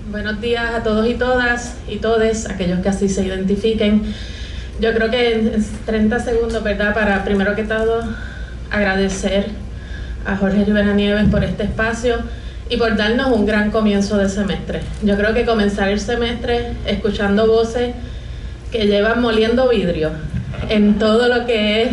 Buenos días a todos y todas y todes, aquellos que así se identifiquen. Yo creo que en 30 segundos, ¿verdad? Para primero que todo agradecer a Jorge Rivera Nieves por este espacio y por darnos un gran comienzo de semestre. Yo creo que comenzar el semestre escuchando voces que llevan moliendo vidrio en todo lo que es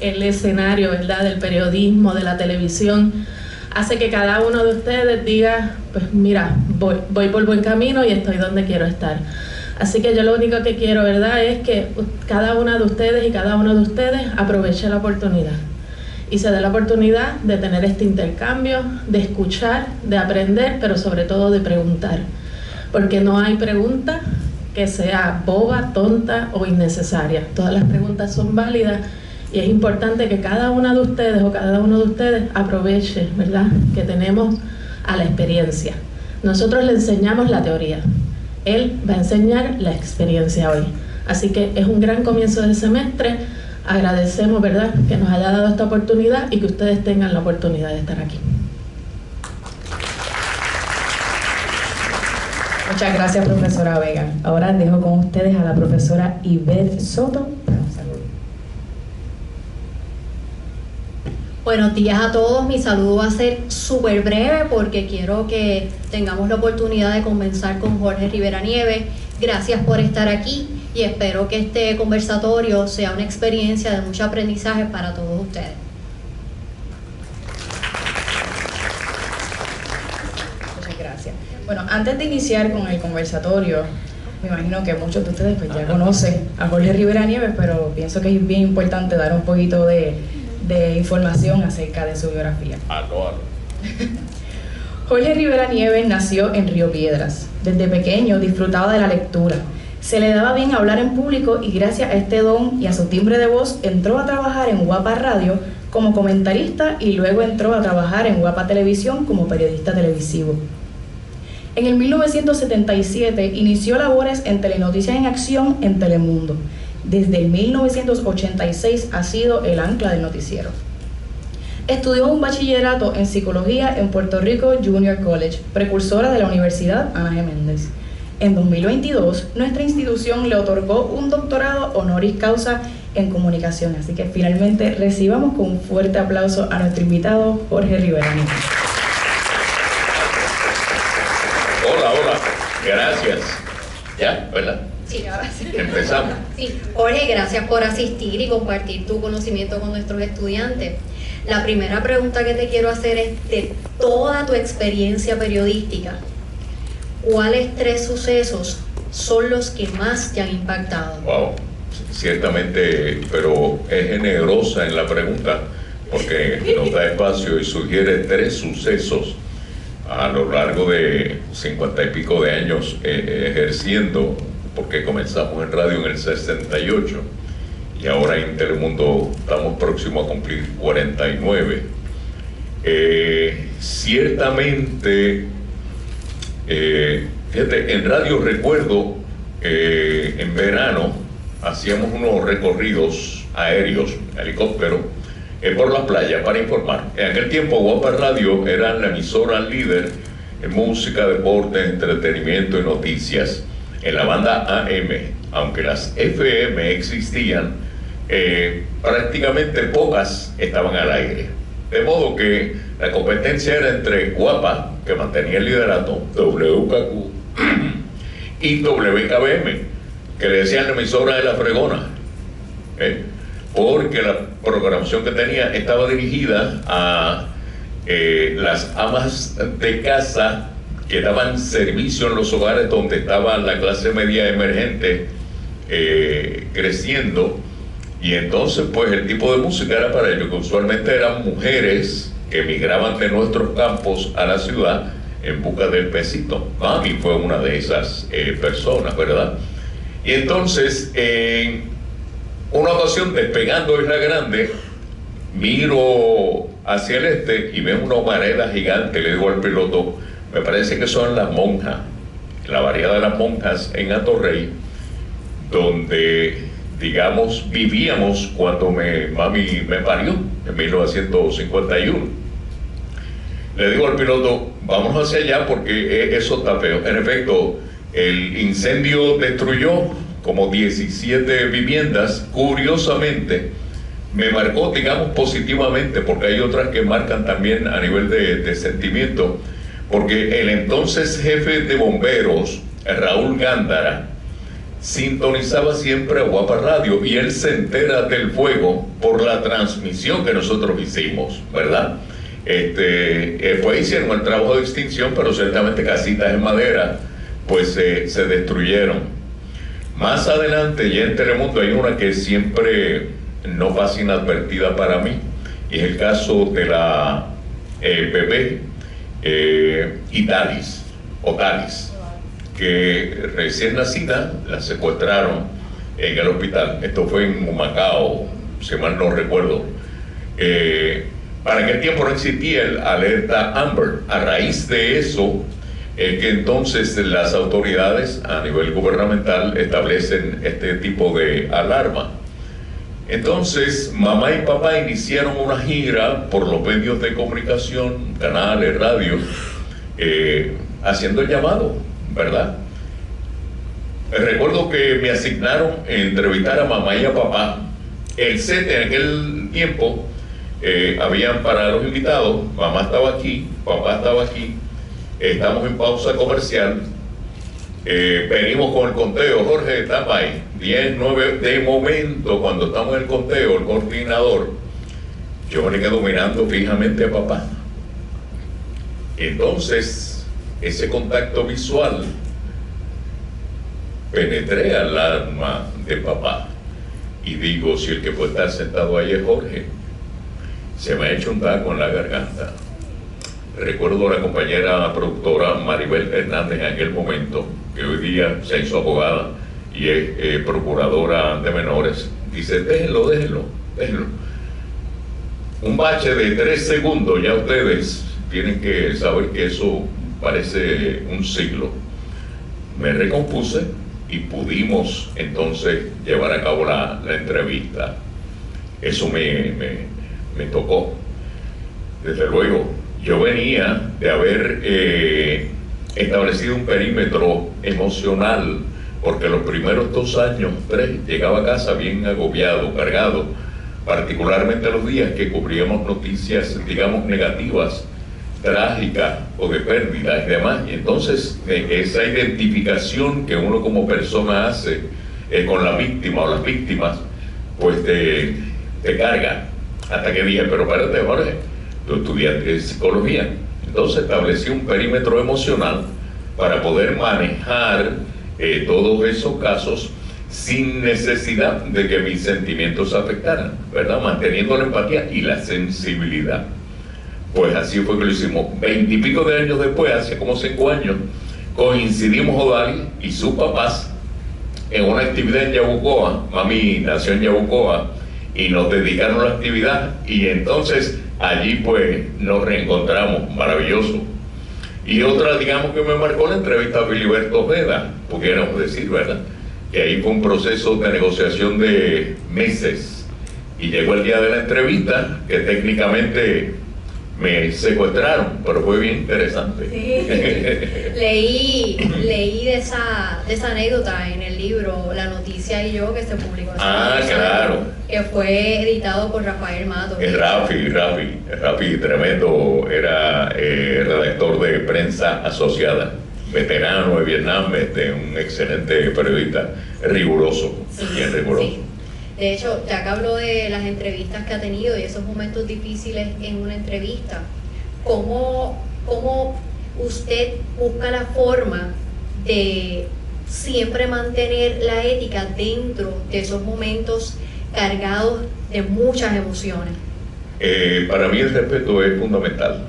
el escenario, ¿verdad? Del periodismo, de la televisión, hace que cada uno de ustedes diga, pues mira, voy por buen camino y estoy donde quiero estar. Así que yo lo único que quiero, ¿verdad?, es que cada una de ustedes y cada uno de ustedes aproveche la oportunidad y se dé la oportunidad de tener este intercambio, de escuchar, de aprender, pero sobre todo de preguntar. Porque no hay pregunta que sea boba, tonta o innecesaria. Todas las preguntas son válidas. Y es importante que cada una de ustedes o cada uno de ustedes aproveche, ¿verdad?, que tenemos a la experiencia. Nosotros le enseñamos la teoría, él va a enseñar la experiencia hoy. Así que es un gran comienzo del semestre. Agradecemos, ¿verdad?, que nos haya dado esta oportunidad y que ustedes tengan la oportunidad de estar aquí. Muchas gracias, profesora Vega. Ahora dejo con ustedes a la profesora Ivette Soto. Buenos días a todos, mi saludo va a ser súper breve porque quiero que tengamos la oportunidad de conversar con Jorge Rivera Nieves. Gracias por estar aquí y espero que este conversatorio sea una experiencia de mucho aprendizaje para todos ustedes. Muchas gracias. Bueno, antes de iniciar con el conversatorio, me imagino que muchos de ustedes pues, ya conocen a Jorge Rivera Nieves, pero pienso que es bien importante dar un poquito de información acerca de su biografía. Jorge Rivera Nieves nació en Río Piedras. Desde pequeño disfrutaba de la lectura. Se le daba bien hablar en público y gracias a este don y a su timbre de voz entró a trabajar en Guapa Radio como comentarista y luego entró a trabajar en Guapa Televisión como periodista televisivo. En el 1977 inició labores en Telenoticias en Acción en Telemundo. Desde el 1986 ha sido el ancla del noticiero. Estudió un bachillerato en psicología en Puerto Rico Junior College, precursora de la Universidad Ana G. Méndez. En 2022, nuestra institución le otorgó un doctorado honoris causa en comunicación. Así que finalmente recibamos con un fuerte aplauso a nuestro invitado Jorge Rivera Nieves. Hola, gracias. Ya, ¿verdad? Sí, ahora sí. Empezamos. Sí, Jorge, gracias por asistir y compartir tu conocimiento con nuestros estudiantes. La primera pregunta que te quiero hacer es, de toda tu experiencia periodística, ¿cuáles 3 sucesos son los que más te han impactado? Wow, ciertamente, pero es generosa en la pregunta porque nos da espacio y sugiere 3 sucesos a lo largo de 50 y pico de años ejerciendo, porque comenzamos en radio en el 68 y ahora en Telemundo estamos próximos a cumplir 49. Ciertamente, fíjate, en radio recuerdo en verano hacíamos unos recorridos aéreos, helicóptero, por las playas para informar. En aquel tiempo Guapa Radio era la emisora líder en música, deporte, entretenimiento y noticias en la banda AM, aunque las FM existían, prácticamente pocas estaban al aire. De modo que la competencia era entre Guapa, que mantenía el liderato, WKQ, y WKBM, que le decían la emisora de la fregona, porque la programación que tenía estaba dirigida a las amas de casa que daban servicio en los hogares donde estaba la clase media emergente creciendo, y entonces pues el tipo de música era para ellos, que usualmente eran mujeres que emigraban de nuestros campos a la ciudad en busca del pesito. Mami fue una de esas personas, ¿verdad? Y entonces en una ocasión, despegando Isla Grande, miro hacia el este y veo una humareda gigante. Le digo al piloto, me parece que son las monjas, la variedad de las monjas en Atorrey, donde, digamos, vivíamos cuando mami me parió, en 1951. Le digo al piloto, vámonos hacia allá porque eso está feo. En efecto, el incendio destruyó como 17 viviendas. Curiosamente, me marcó, digamos, positivamente, porque hay otras que marcan también a nivel de sentimiento, porque el entonces jefe de bomberos, Raúl Gándara, sintonizaba siempre a Guapa Radio y él se entera del fuego por la transmisión que nosotros hicimos, ¿verdad? Pues hicieron el trabajo de extinción, pero ciertamente casitas en madera pues se destruyeron. Más adelante, ya en Telemundo, hay una que siempre no pasa inadvertida para mí, y es el caso de la bebé Italis, que recién nacida la secuestraron en el hospital. Esto fue en Humacao, si mal no recuerdo. Para aquel tiempo no existía el alerta Amber. A raíz de eso es que entonces las autoridades a nivel gubernamental establecen este tipo de alarma. Entonces mamá y papá iniciaron una gira por los medios de comunicación, canales, radio, haciendo el llamado, ¿verdad? Recuerdo que me asignaron entrevistar a mamá y a papá. El set en aquel tiempo habían para los invitados, mamá estaba aquí, papá estaba aquí, estamos en pausa comercial, venimos con el conteo, Jorge, estamos ahí, 10, 9, de momento cuando estamos en el conteo, el coordinador, yo me quedo mirando fijamente a papá. Entonces, ese contacto visual penetré al alma de papá y digo, si el que puede estar sentado ahí es Jorge, se me ha hecho un taco en la garganta. Recuerdo a la compañera productora Maribel Hernández en aquel momento, que hoy día se hizo abogada y es procuradora de menores, dice, déjenlo. Un bache de 3 segundos, ya ustedes tienen que saber que eso parece un siglo. Me recompuse y pudimos entonces llevar a cabo la entrevista. Eso me tocó. Desde luego, yo venía de haber establecido un perímetro emocional, porque los primeros 2 años, 3, llegaba a casa bien agobiado, cargado, particularmente los días que cubríamos noticias, digamos, negativas, trágicas o de pérdida y demás. Y entonces esa identificación que uno como persona hace con la víctima o las víctimas, pues te carga. Hasta que dije, pero espérate, Jorge, tú estudiaste psicología. Entonces establecí un perímetro emocional para poder manejar todos esos casos sin necesidad de que mis sentimientos afectaran, ¿verdad? Manteniendo la empatía y la sensibilidad. Pues así fue que lo hicimos. 20 y pico de años después, hace como 5 años, coincidimos Odal y sus papás en una actividad en Yabucoa. Mami nació en Yabucoa y nos dedicaron a la actividad, y entonces allí pues nos reencontramos, maravilloso. Y otra, digamos, que me marcó la entrevista a Filiberto Ojeda, pudiéramos decir, ¿verdad? Que ahí fue un proceso de negociación de meses, y llegó el día de la entrevista, que técnicamente me secuestraron, pero fue bien interesante. Sí. leí de esa anécdota en el libro La Noticia y yo, que se publicó. Claro. Que fue editado por Rafael Mato. Rafi, tremendo, era redactor de Prensa Asociada, veterano de Vietnam, un excelente periodista, riguroso, bien riguroso. Sí. De hecho, ya que habló de las entrevistas que ha tenido y esos momentos difíciles en una entrevista, ¿cómo usted busca la forma de siempre mantener la ética dentro de esos momentos cargados de muchas emociones? Para mí el respeto es fundamental.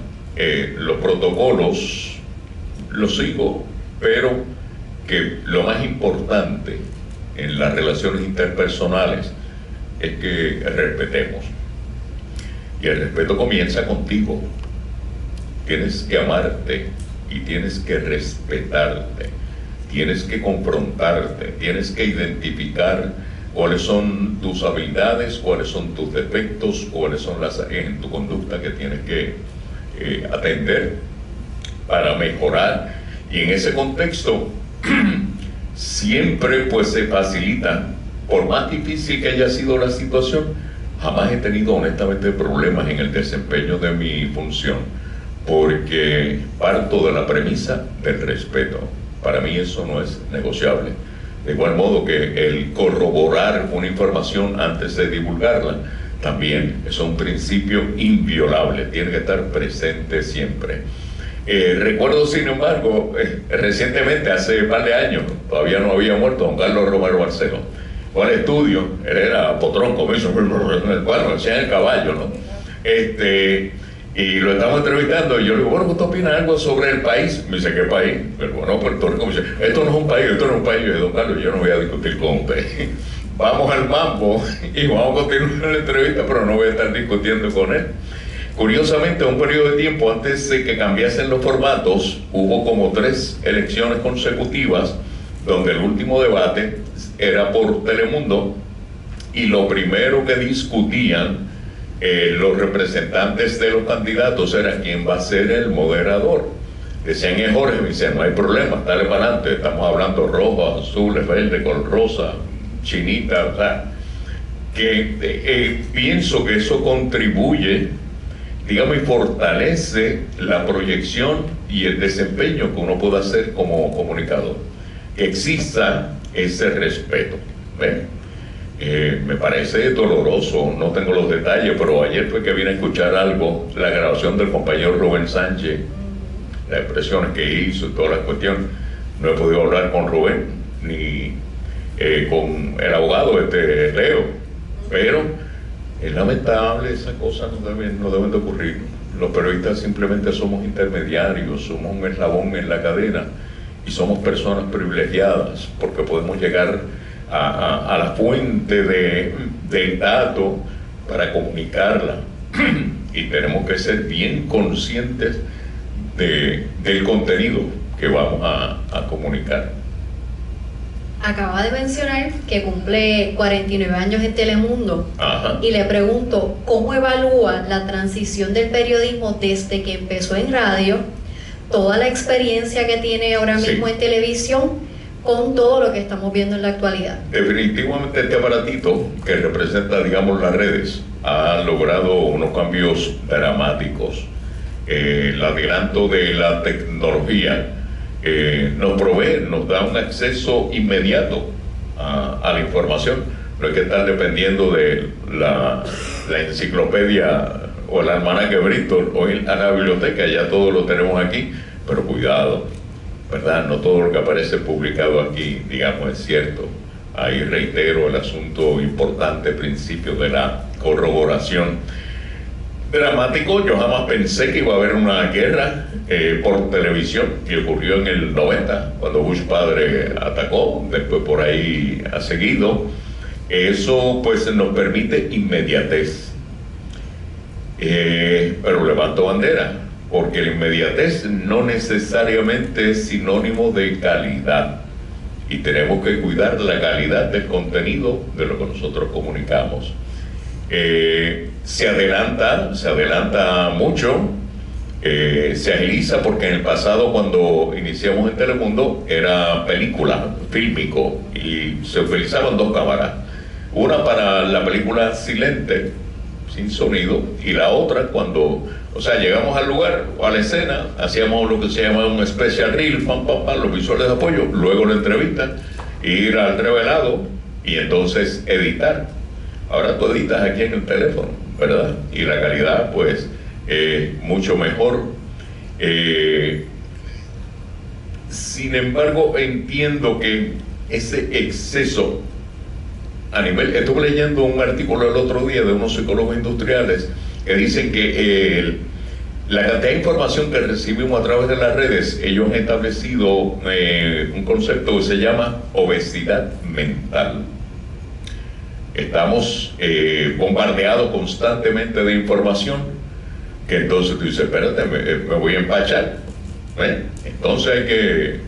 Los protocolos los sigo, pero que lo más importante en las relaciones interpersonales es que respetemos. Y el respeto comienza contigo. Tienes que amarte y tienes que respetarte. Tienes que confrontarte, tienes que identificar cuáles son tus habilidades, cuáles son tus defectos, cuáles son las en tu conducta que tienes que atender. para mejorar, y en ese contexto siempre pues se facilita, por más difícil que haya sido la situación. Jamás he tenido honestamente problemas en el desempeño de mi función, porque parto de la premisa del respeto. Para mí eso no es negociable. De igual modo que el corroborar una información antes de divulgarla, también es un principio inviolable, tiene que estar presente siempre. Recuerdo, sin embargo, recientemente, hace un par de años, todavía no había muerto don Carlos Romero Barceló, fue al estudio, él era potrón, como hizo, bueno, hacía el caballo, ¿no? Y lo estamos entrevistando, y yo le digo, bueno, ¿usted opina algo sobre el país? Me dice, ¿qué país? Pero bueno, Puerto Rico. Me dice, esto no es un país, esto no es un país. Yo digo, don Carlos, yo no voy a discutir con usted. Vamos al mambo y vamos a continuar la entrevista, pero no voy a estar discutiendo con él. Curiosamente, un periodo de tiempo antes de que cambiasen los formatos, hubo como 3 elecciones consecutivas, donde el último debate era por Telemundo, y lo primero que discutían los representantes de los candidatos era quién va a ser el moderador. Decían, es Jorge. Me dicen, no hay problema, dale para adelante, estamos hablando rojo, azul, verde, color rosa, chinita, o sea, que pienso que eso contribuye, digamos, y fortalece la proyección y el desempeño que uno puede hacer como comunicador, que exista ese respeto. ¿Ven? Me parece doloroso, no tengo los detalles, pero ayer fue que vine a escuchar algo, la grabación del compañero Rubén Sánchez, las expresiones que hizo y toda la cuestión. No he podido hablar con Rubén ni con el abogado Leo, pero es lamentable, esas cosas no deben de ocurrir. Los periodistas simplemente somos intermediarios, somos un eslabón en la cadena, y somos personas privilegiadas porque podemos llegar a la fuente del dato para comunicarla, y tenemos que ser bien conscientes del contenido que vamos a comunicar. Acaba de mencionar que cumple 49 años en Telemundo. Ajá. Y le pregunto, ¿cómo evalúa la transición del periodismo desde que empezó en radio, toda la experiencia que tiene ahora mismo en televisión, con todo lo que estamos viendo en la actualidad? Definitivamente este aparatito que representa, digamos, las redes ha logrado unos cambios dramáticos. El adelanto de la tecnología nos provee, nos da un acceso inmediato a la información. No hay que estar dependiendo de la enciclopedia o el almanaque Bristol o ir a la biblioteca, ya todo lo tenemos aquí, pero cuidado, ¿verdad? No todo lo que aparece publicado aquí, digamos, es cierto. Ahí reitero el asunto importante, principio de la corroboración. Dramático, yo jamás pensé que iba a haber una guerra por televisión, que ocurrió en el 90, cuando Bush padre atacó, después por ahí ha seguido. Eso pues nos permite inmediatez, pero levanto bandera, porque la inmediatez no necesariamente es sinónimo de calidad, y tenemos que cuidar la calidad del contenido de lo que nosotros comunicamos. Se adelanta mucho, se agiliza, porque en el pasado, cuando iniciamos en Telemundo, era película, fílmico, y se utilizaban 2 cámaras, una para la película silente, sin sonido, y la otra cuando, o sea, llegamos al lugar o a la escena, hacíamos lo que se llama un special reel, los visuales de apoyo, luego la entrevista, ir al revelado y entonces editar. Ahora tú editas aquí en el teléfono, ¿verdad? Y la calidad pues mucho mejor. Sin embargo, entiendo que ese exceso a nivel, estuve leyendo un artículo el otro día de unos psicólogos industriales que dicen que la cantidad de información que recibimos a través de las redes, ellos han establecido un concepto que se llama obesidad mental. Estamos bombardeados constantemente de información, que entonces tú dices, espérate, me voy a empachar. Entonces hay que...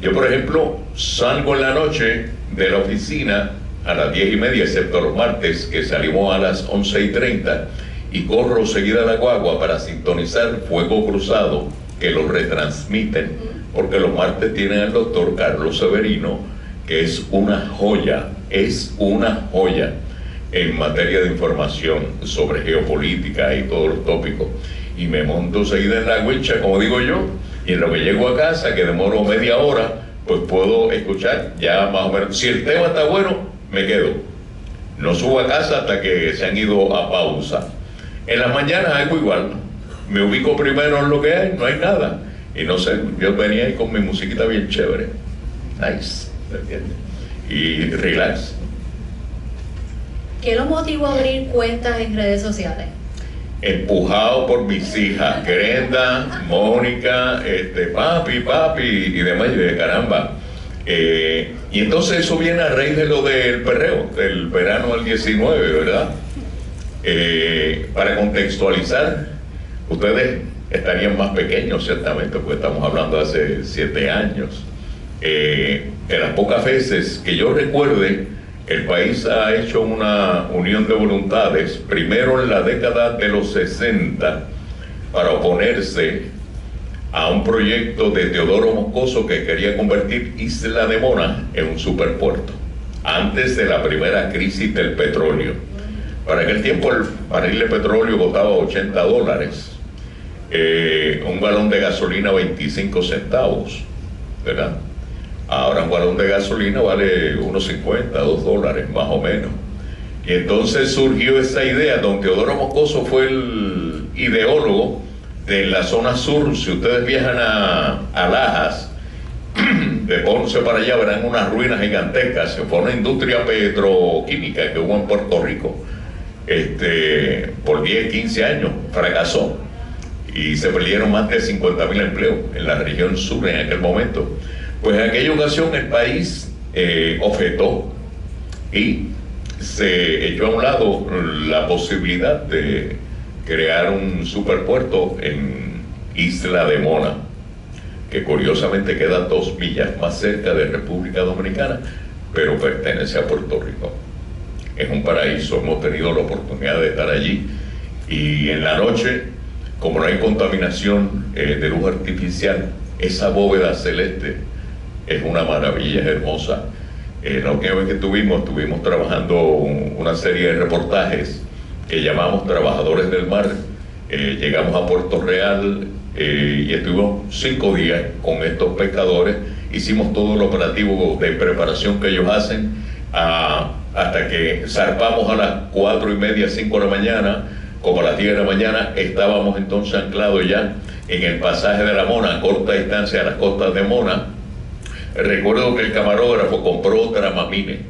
Yo, por ejemplo, salgo en la noche de la oficina a las 10:30, excepto los martes, que salimos a las 11:30, y corro seguida a la guagua para sintonizar Fuego Cruzado que lo retransmiten, porque los martes tienen al doctor Carlos Severino, que es una joya en materia de información sobre geopolítica y todos los tópicos. Y me monto seguida en la huicha, como digo yo, y en lo que llego a casa, que demoro media hora, pues puedo escuchar ya más o menos. Si el tema está bueno, me quedo. No subo a casa hasta que se han ido a pausa. En las mañanas hago igual. Me ubico primero en lo que hay, no hay nada. Y no sé, yo venía ahí con mi musiquita bien chévere. Nice, ¿me entiendes? Y relax. ¿Qué lo motivó a abrir cuentas en redes sociales? Empujado por mis hijas, Grenda, Mónica, papi, y demás, y de caramba. Y entonces eso viene a raíz de lo del perreo, del verano del 19, ¿verdad? Para contextualizar, ustedes estarían más pequeños, ciertamente, porque estamos hablando de hace 7 años. De las pocas veces que yo recuerde, el país ha hecho una unión de voluntades, primero en la década de los 60, para oponerse a un proyecto de Teodoro Moscoso que quería convertir Isla de Mona en un superpuerto, antes de la primera crisis del petróleo. Para aquel tiempo el barril de petróleo costaba $80, un galón de gasolina 25 centavos, ¿verdad? Ahora un galón de gasolina vale unos 50, $2 más o menos. Y entonces surgió esa idea. Don Teodoro Moscoso fue el ideólogo de la zona sur. Si ustedes viajan a Lajas, de Ponce para allá, verán unas ruinas gigantescas. Fue una industria petroquímica que hubo en Puerto Rico. Por 10, 15 años fracasó. Y se perdieron más de 50.000 empleos en la región sur en aquel momento. Pues en aquella ocasión el país objetó y se echó a un lado la posibilidad de crear un superpuerto en Isla de Mona, que curiosamente queda 2 millas más cerca de República Dominicana, pero pertenece a Puerto Rico. Es un paraíso, hemos tenido la oportunidad de estar allí, y en la noche, como no hay contaminación de luz artificial, esa bóveda celeste es una maravilla, es hermosa. La última vez que estuvimos trabajando una serie de reportajes que llamamos Trabajadores del Mar. Llegamos a Puerto Real y estuvimos 5 días con estos pescadores. Hicimos todo el operativo de preparación que ellos hacen hasta que zarpamos a las 4:30, 5 de la mañana. Como a las 10 de la mañana estábamos entonces anclados ya en el pasaje de la Mona, a corta distancia a las costas de Mona. Recuerdo que el camarógrafo compró otra Mamine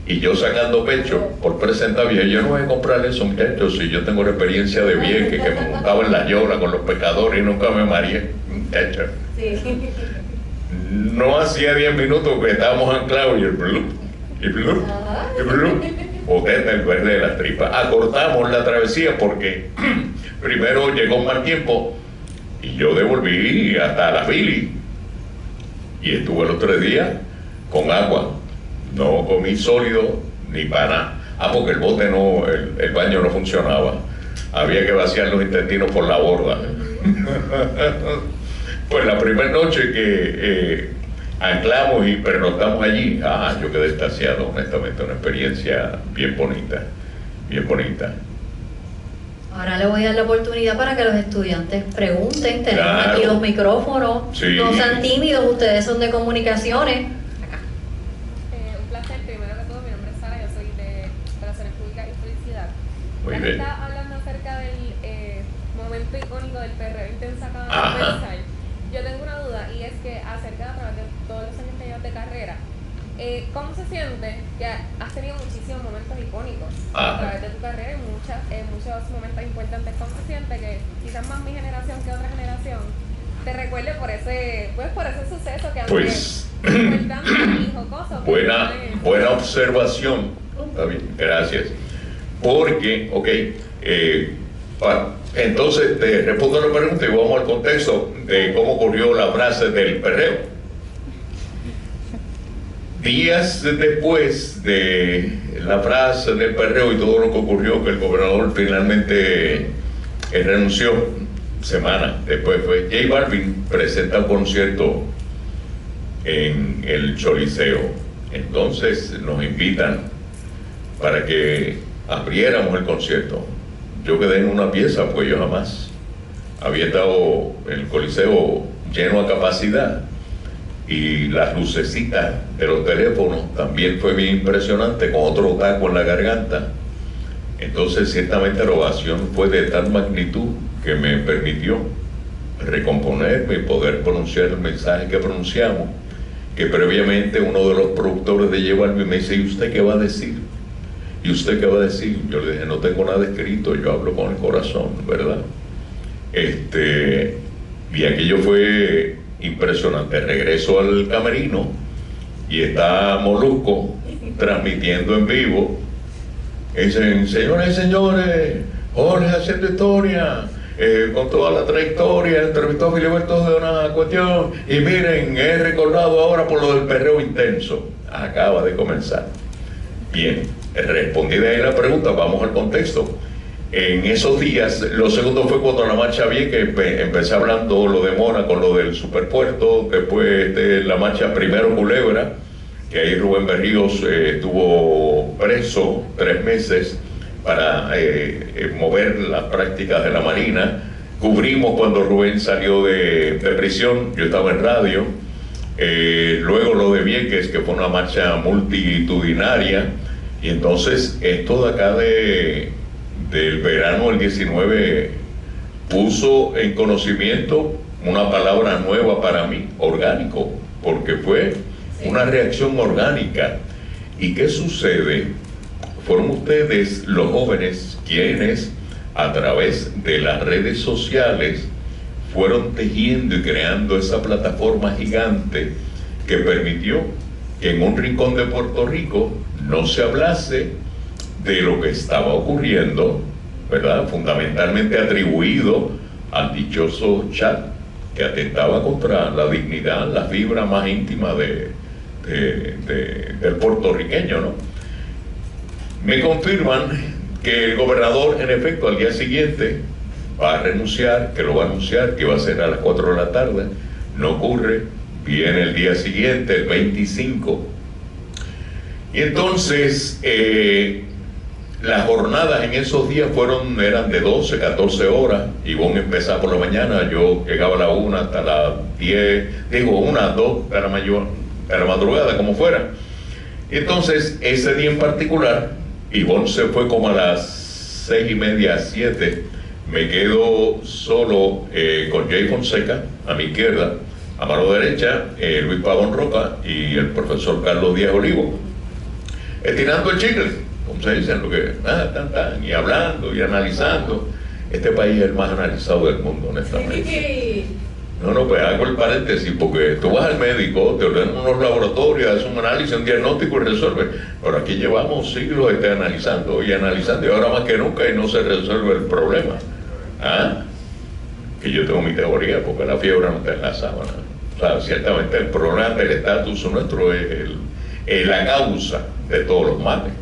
y yo sacando pecho por presentar, dije, yo no voy a comprar eso, muchachos, si yo tengo la experiencia de Vieques, que me montaba en la yola con los pescadores y nunca me mareé, muchachos. Sí. No hacía 10 minutos que estábamos anclados y el blup, boteta el verde de las tripas. Acortamos la travesía porque primero llegó un mal tiempo y yo devolví hasta la Philly. Y estuve los 3 días con agua. No comí sólido ni para nada. Porque el bote no, el baño no funcionaba. Había que vaciar los intestinos por la borda. Pues la primera noche que anclamos y pernoctamos allí, yo quedé extasiado, honestamente, una experiencia bien bonita, bien bonita. Ahora le voy a dar la oportunidad para que los estudiantes pregunten. Tenemos aquí los micrófonos. Sí. No sean tímidos, ustedes son de comunicaciones. Acá. Un placer. Primero que todo, mi nombre es Sara, yo soy de Relaciones Públicas y Publicidad. Muy bien. Está hablando acerca del momento icónico del perreo intenso acá de pensar. Yo tengo una duda, y es que acerca, a través de todos los años que llevas de carrera, ¿cómo se siente que has tenido muchísimos momentos icónicos a través de tu carrera y muchos momentos importantes? ¿Cómo se siente que quizás más mi generación que otra generación te recuerde por ese suceso que pues, importante y jocoso? Buena observación. Está bien, gracias. Porque, entonces te respondo a la pregunta y vamos al contexto de cómo ocurrió la frase del perreo. Días después de la frase del perreo y todo lo que ocurrió, que el gobernador finalmente renunció, semana después fue J Balvin presenta un concierto en el Choliseo. Entonces nos invitan para que abriéramos el concierto. Yo quedé en una pieza, pues yo jamás había estado en el Coliseo lleno a capacidad, y las lucecitas de los teléfonos también fue bien impresionante, con otro taco en la garganta. Entonces ciertamente la ovación fue de tal magnitud que me permitió recomponerme y poder pronunciar el mensaje que pronunciamos, que previamente uno de los productores de J Balvin me dice: ¿y usted qué va a decir? ¿Y usted qué va a decir? Yo le dije: no tengo nada escrito, yo hablo con el corazón, ¿verdad? Y aquello fue impresionante. Regreso al camerino y está Molusco transmitiendo en vivo. Dicen: señores y señores, Jorge haciendo historia, con toda la trayectoria, entrevistó a Filiberto de una cuestión, y miren, he recordado ahora por lo del perreo intenso. Acaba de comenzar. Bien, respondí de ahí la pregunta, vamos al contexto. En esos días, lo segundo fue cuando la marcha vi que empecé hablando lo de Mona con lo del superpuerto, después de la marcha primero Culebra, que ahí Rubén Berríos estuvo preso 3 meses para mover las prácticas de la Marina. Cubrimos cuando Rubén salió de prisión, yo estaba en radio. Luego lo de Vieques, que fue una marcha multitudinaria, y entonces esto de acá del verano del 19 puso en conocimiento una palabra nueva para mí: orgánico, porque fue una reacción orgánica. ¿Y qué sucede? Fueron ustedes, los jóvenes, quienes a través de las redes sociales fueron tejiendo y creando esa plataforma gigante que permitió que en un rincón de Puerto Rico no se hablase de lo que estaba ocurriendo, ¿verdad? Fundamentalmente atribuido al dichoso chat que atentaba contra la dignidad, la fibra más íntima del puertorriqueño, ¿no? Me confirman que el gobernador, en efecto, al día siguiente va a renunciar, que lo va a anunciar, que va a ser a las 4 de la tarde. No ocurre. Viene el día siguiente, el 25. Y entonces las jornadas en esos días eran de 12, 14 horas. Ivonne empezaba por la mañana, yo llegaba a la 1 hasta las 10, 1, 2 de la madrugada, como fuera. Y entonces ese día en particular, Ivonne se fue como a las 6:30, 7. Me quedo solo con Jay Fonseca a mi izquierda, a mano derecha Luis Pavón Roca y el profesor Carlos Díaz Olivo, estirando el chicle, como se dice, lo que y hablando y analizando. Este país es el más analizado del mundo, honestamente. No, pues hago el paréntesis, porque tú vas al médico, te ordenan unos laboratorios, haces un análisis, un diagnóstico y resuelve. Pero aquí llevamos siglos analizando, y ahora más que nunca, y no se resuelve el problema. Que yo tengo mi teoría, porque la fiebre no está en la sábana. O sea, ciertamente el problema del estatus nuestro es la causa de todos los males.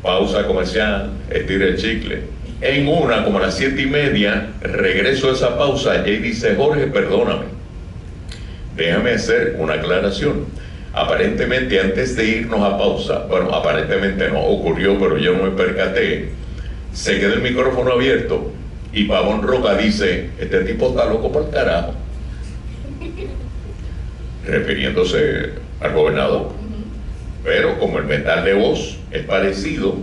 Pausa comercial, estira el chicle. En una, como a las 7:30, regreso a esa pausa, Jay dice: Jorge, perdóname, déjame hacer una aclaración. Aparentemente, antes de irnos a pausa, bueno, aparentemente no ocurrió, pero yo no me percaté, se quedó el micrófono abierto y Pavón Roca dice: este tipo está loco por el carajo, refiriéndose al gobernador. Pero como el metal de voz es parecido,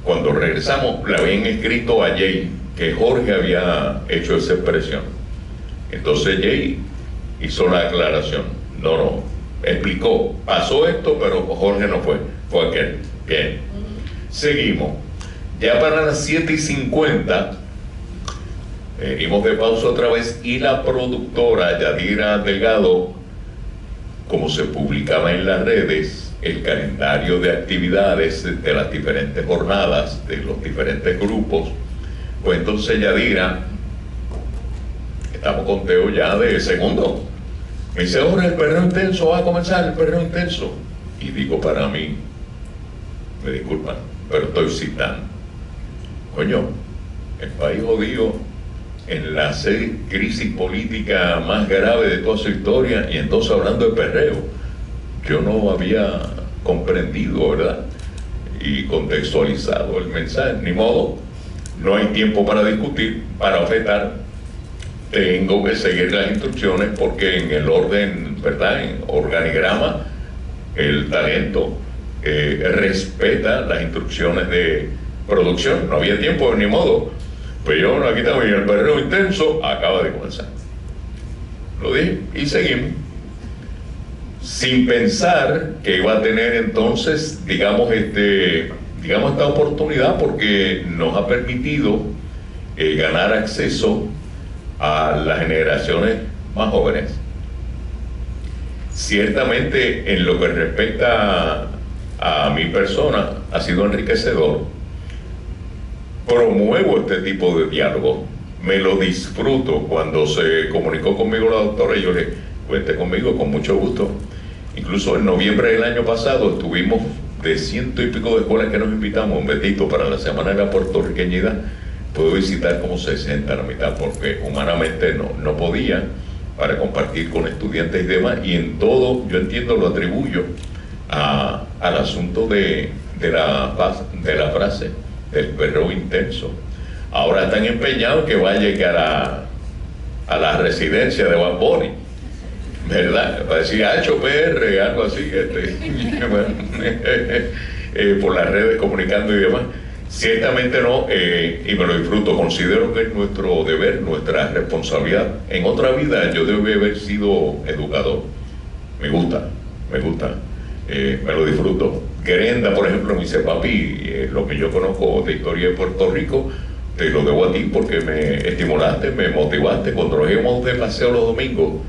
cuando regresamos le habían escrito a Jay que Jorge había hecho esa expresión. Entonces Jay hizo la aclaración: no, explicó, pasó esto, pero Jorge no fue aquel. Bien, seguimos. Ya para las 7:50 venimos de pausa otra vez, y la productora Yadira Delgado, como se publicaba en las redes el calendario de actividades de las diferentes jornadas, de los diferentes grupos, pues entonces Yadira, estamos con Teo ya de segundo, me dice: ahora el perreo intenso, va a comenzar el perreo intenso. Y digo para mí, me disculpan, pero estoy citando. Coño, el país jodido en la crisis política más grave de toda su historia, y entonces hablando de perreo, yo no había comprendido, ¿verdad? Y contextualizado el mensaje. Ni modo, no hay tiempo para discutir, para objetar. Tengo que seguir las instrucciones porque en el orden, ¿verdad? En organigrama, el talento respeta las instrucciones de producción. No había tiempo, ni modo. Pues yo, aquí estamos, y el perreo intenso acaba de comenzar. Lo dije y seguimos. Sin pensar que iba a tener entonces, digamos, esta oportunidad, porque nos ha permitido ganar acceso a las generaciones más jóvenes. Ciertamente, en lo que respecta a mi persona, ha sido enriquecedor. Promuevo este tipo de diálogo, me lo disfruto. Cuando se comunicó conmigo la doctora, yo le cuente conmigo con mucho gusto. Incluso en noviembre del año pasado estuvimos de 100 y pico de escuelas que nos invitamos, un betito para la Semana de la Puertorriqueñidad. Puedo visitar como 60 a la mitad, porque humanamente no podía, para compartir con estudiantes y demás, y en todo, yo entiendo, lo atribuyo al asunto de la frase del perreo intenso. Ahora están empeñados que va a llegar a la residencia de Bad Bunny, ¿verdad? Va a decir HR, algo así, por las redes comunicando y demás. Ciertamente no, y me lo disfruto. Considero que es nuestro deber, nuestra responsabilidad. En otra vida yo debí haber sido educador. Me gusta, me lo disfruto. Grenda, por ejemplo, me dice: papi, lo que yo conozco de historia de Puerto Rico te lo debo a ti, porque me estimulaste, me motivaste. Cuando nos íbamos de paseo los domingos,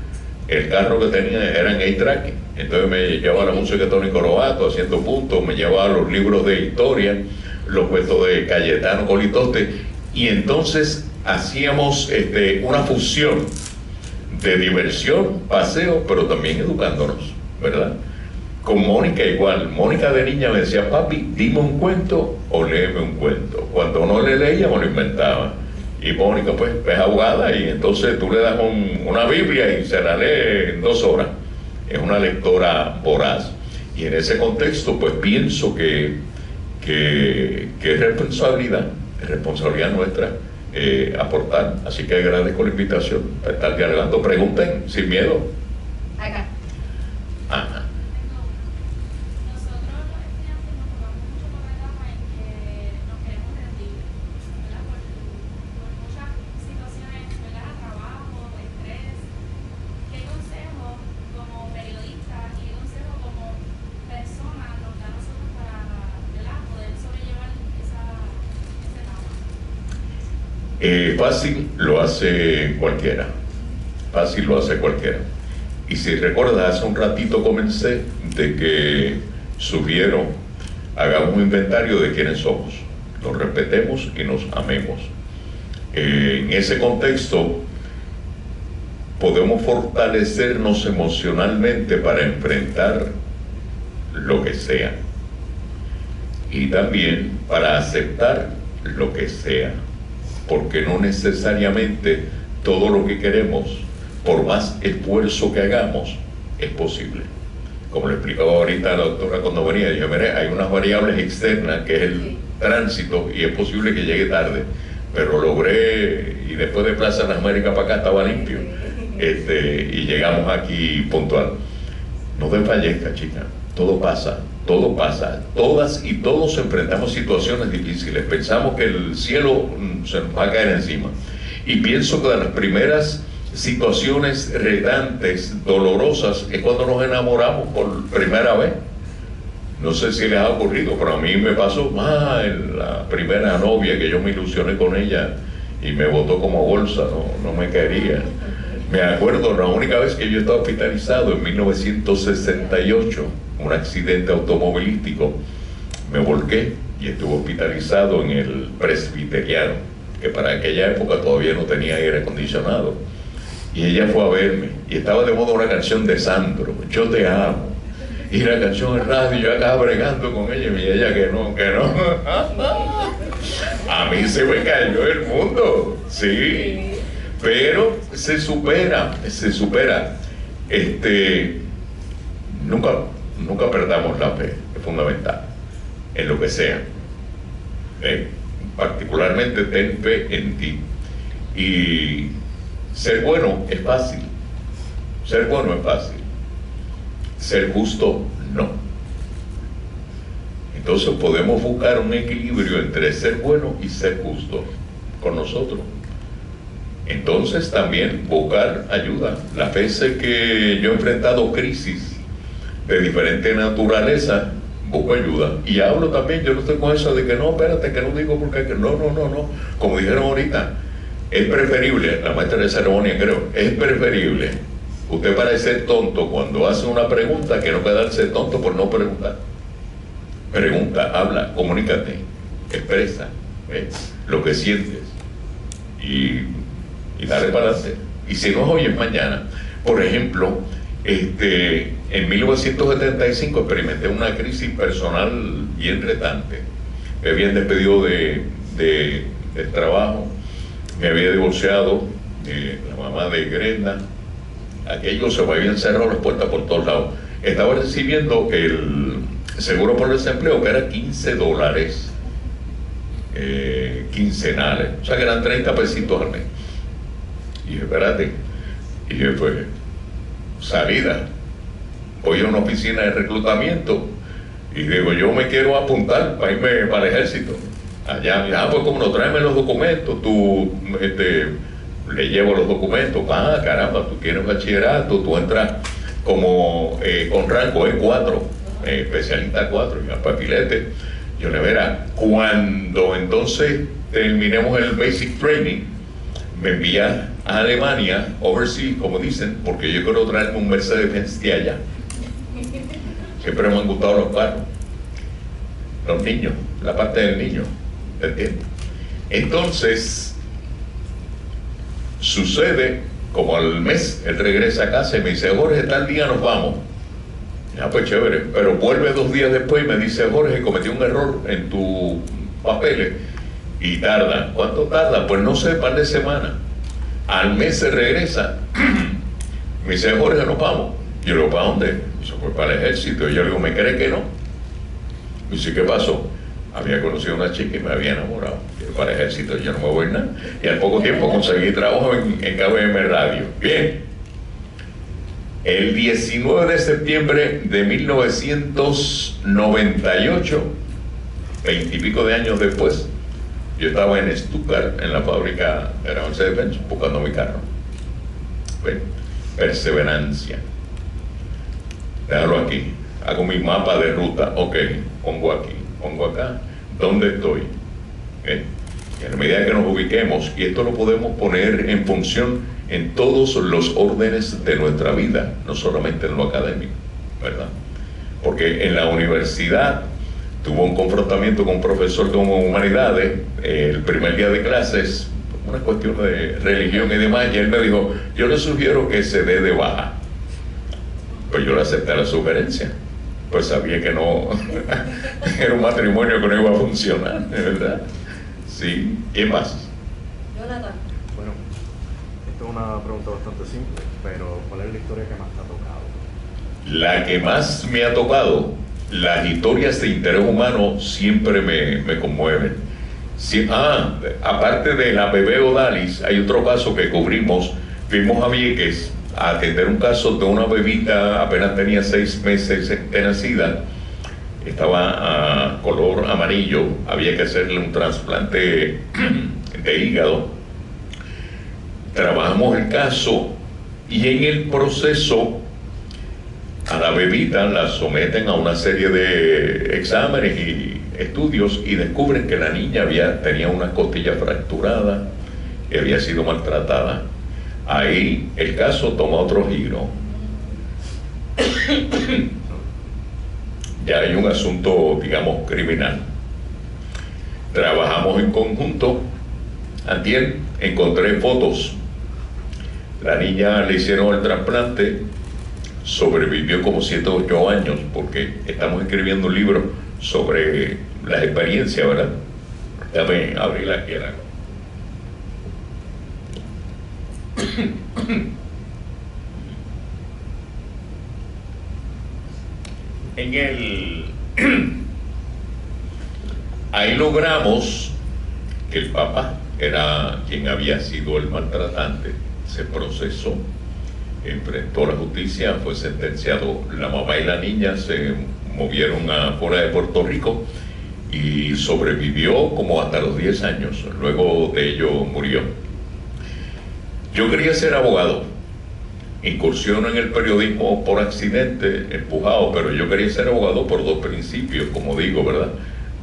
el carro que tenía era en 8-track, entonces me llevaba la música de Tony Corobato haciendo puntos, me llevaba los libros de historia, los cuentos de Cayetano Colitoste, y entonces hacíamos una fusión de diversión, paseo, pero también educándonos, ¿verdad? Con Mónica igual. Mónica de niña me decía: papi, dime un cuento o léeme un cuento. Cuando no le leía, me lo inventaba. Y Mónica pues es abogada, y entonces tú le das una Biblia y se la lee en 2 horas. Es una lectora voraz. Y en ese contexto pues pienso que es responsabilidad nuestra aportar. Así que agradezco la invitación para estar dialogando. Pregunten sin miedo. Acá. Ajá. Fácil lo hace cualquiera. Fácil lo hace cualquiera. Y si recuerdas, hace un ratito comencé de que sugiero, hagamos un inventario de quiénes somos, nos respetemos y nos amemos. En ese contexto podemos fortalecernos emocionalmente para enfrentar lo que sea, y también para aceptar lo que sea, porque no necesariamente todo lo que queremos, por más esfuerzo que hagamos, es posible. Como le explicaba ahorita a la doctora cuando venía, dije: mire, hay unas variables externas, que es el tránsito, y es posible que llegue tarde, pero logré, y después de Plaza de las Américas para acá estaba limpio, y llegamos aquí puntual. No desfallezca, chica, todo pasa. Todas y todos enfrentamos situaciones difíciles, pensamos que el cielo se nos va a caer encima, y pienso que de las primeras situaciones retantes, dolorosas, es cuando nos enamoramos por primera vez. No sé si les ha ocurrido, pero a mí me pasó la primera novia, que yo me ilusioné con ella y me botó como bolsa, no me quería. Me acuerdo la única vez que yo estaba hospitalizado, en 1968, un accidente automovilístico, me volqué y estuve hospitalizado en el Presbiteriano, que para aquella época todavía no tenía aire acondicionado, y ella fue a verme, y estaba de moda una canción de Sandro, Yo te amo, y la canción en radio, yo acá bregando con ella, y ella que no. A mí se me cayó el mundo, sí. Pero se supera. Nunca perdamos la fe, es fundamental, en lo que sea. Particularmente ten fe en ti. Y ser bueno es fácil. Ser justo no. Entonces podemos buscar un equilibrio entre ser bueno y ser justo con nosotros. Entonces también buscar ayuda. Las veces que yo he enfrentado crisis de diferente naturaleza, busco ayuda. Y hablo también, yo no estoy con eso de que no, espérate, que no digo porque no. Como dijeron ahorita, es preferible, la maestra de ceremonia creo, es preferible usted parece tonto cuando hace una pregunta que no quedarse tonto por no preguntar. Pregunta, habla, comunícate, expresa lo que sientes y dale para adelante. Y si no es hoy, es mañana. Por ejemplo, en 1975 experimenté una crisis personal bien retante. Me habían despedido del trabajo, me había divorciado, la mamá de Grenda, aquello se me habían cerrado las puertas por todos lados. Estaba recibiendo el seguro por desempleo, que era $15 quincenales, o sea que eran 30 pesitos al mes. Y dije, espérate, y dije, pues, salida, voy a una oficina de reclutamiento y digo, yo me quiero apuntar para irme para el ejército. Allá, pues como no, tráeme los documentos, tú, le llevo los documentos, caramba, tú quieres bachillerato, tú entras como con rango E4, especialista 4, y papilete. Yo le verá, cuando entonces terminemos el basic training, me envía a Alemania, overseas, como dicen, porque yo quiero traerme un Mercedes-Benz de allá. Siempre me han gustado los carros, los niños, la parte del niño, ¿entiendes? Entonces, sucede, como al mes, él regresa a casa y me dice, Jorge, tal día nos vamos. Ya, pues chévere, pero vuelve 2 días después y me dice, Jorge, cometí un error en tus papeles y tarda. ¿Cuánto tarda? Pues no sé, un par de semanas. Al mes se regresa. Me dice, Jorge, nos vamos. Yo le digo, ¿para dónde? Dice, pues para el ejército. Y yo le digo, ¿me cree que no? Me dice, ¿qué pasó? Había conocido a una chica y me había enamorado. Yo, para el ejército yo no me voy nada. Y al poco tiempo conseguí trabajo en KBM Radio. Bien. El 19 de septiembre de 1998, 20 y pico de años después, yo estaba en Stuttgart, en la fábrica de la Mercedes-Benz, buscando mi carro. Bueno, perseverancia. Déjalo aquí. Hago mi mapa de ruta. Ok, pongo aquí, pongo acá. ¿Dónde estoy? Y a la medida que nos ubiquemos, y esto lo podemos poner en función en todos los órdenes de nuestra vida, no solamente en lo académico, ¿verdad? Porque en la universidad tuvo un confrontamiento con un profesor de humanidades, el primer día de clases, una cuestión de religión y demás, y él me dijo, yo le sugiero que se dé de baja. Pues yo le acepté la sugerencia, pues sabía que no, era un matrimonio que no iba a funcionar, ¿verdad? Sí, ¿quién más? Jonathan. Bueno, esto es una pregunta bastante simple, pero ¿cuál es la historia que más te ha tocado? La que más me ha tocado, las historias de interés humano siempre me conmueven. Sí, aparte de la bebé Odalis, hay otro caso que cubrimos. Fuimos a Vieques a atender un caso de una bebita, apenas tenía 6 meses de nacida, estaba a color amarillo, había que hacerle un trasplante de hígado. Trabajamos el caso y en el proceso a la bebita la someten a una serie de exámenes y estudios y descubren que la niña tenía una costilla fracturada y había sido maltratada. Ahí el caso toma otro giro. Ya hay un asunto, digamos, criminal. Trabajamos en conjunto. Antier encontré fotos. La niña le hicieron el trasplante, sobrevivió como 7 o 8 años, porque estamos escribiendo un libro sobre las experiencias, ¿verdad? Déjame abrir aquí el agua. Ahí logramos que el papá era quien había sido el maltratante, se procesó, enfrentó la justicia, fue sentenciado. La mamá y la niña se movieron afuera de Puerto Rico y sobrevivió como hasta los 10 años. Luego de ello murió. Yo quería ser abogado, incursiono en el periodismo por accidente, empujado, pero yo quería ser abogado por dos principios, como digo, ¿verdad?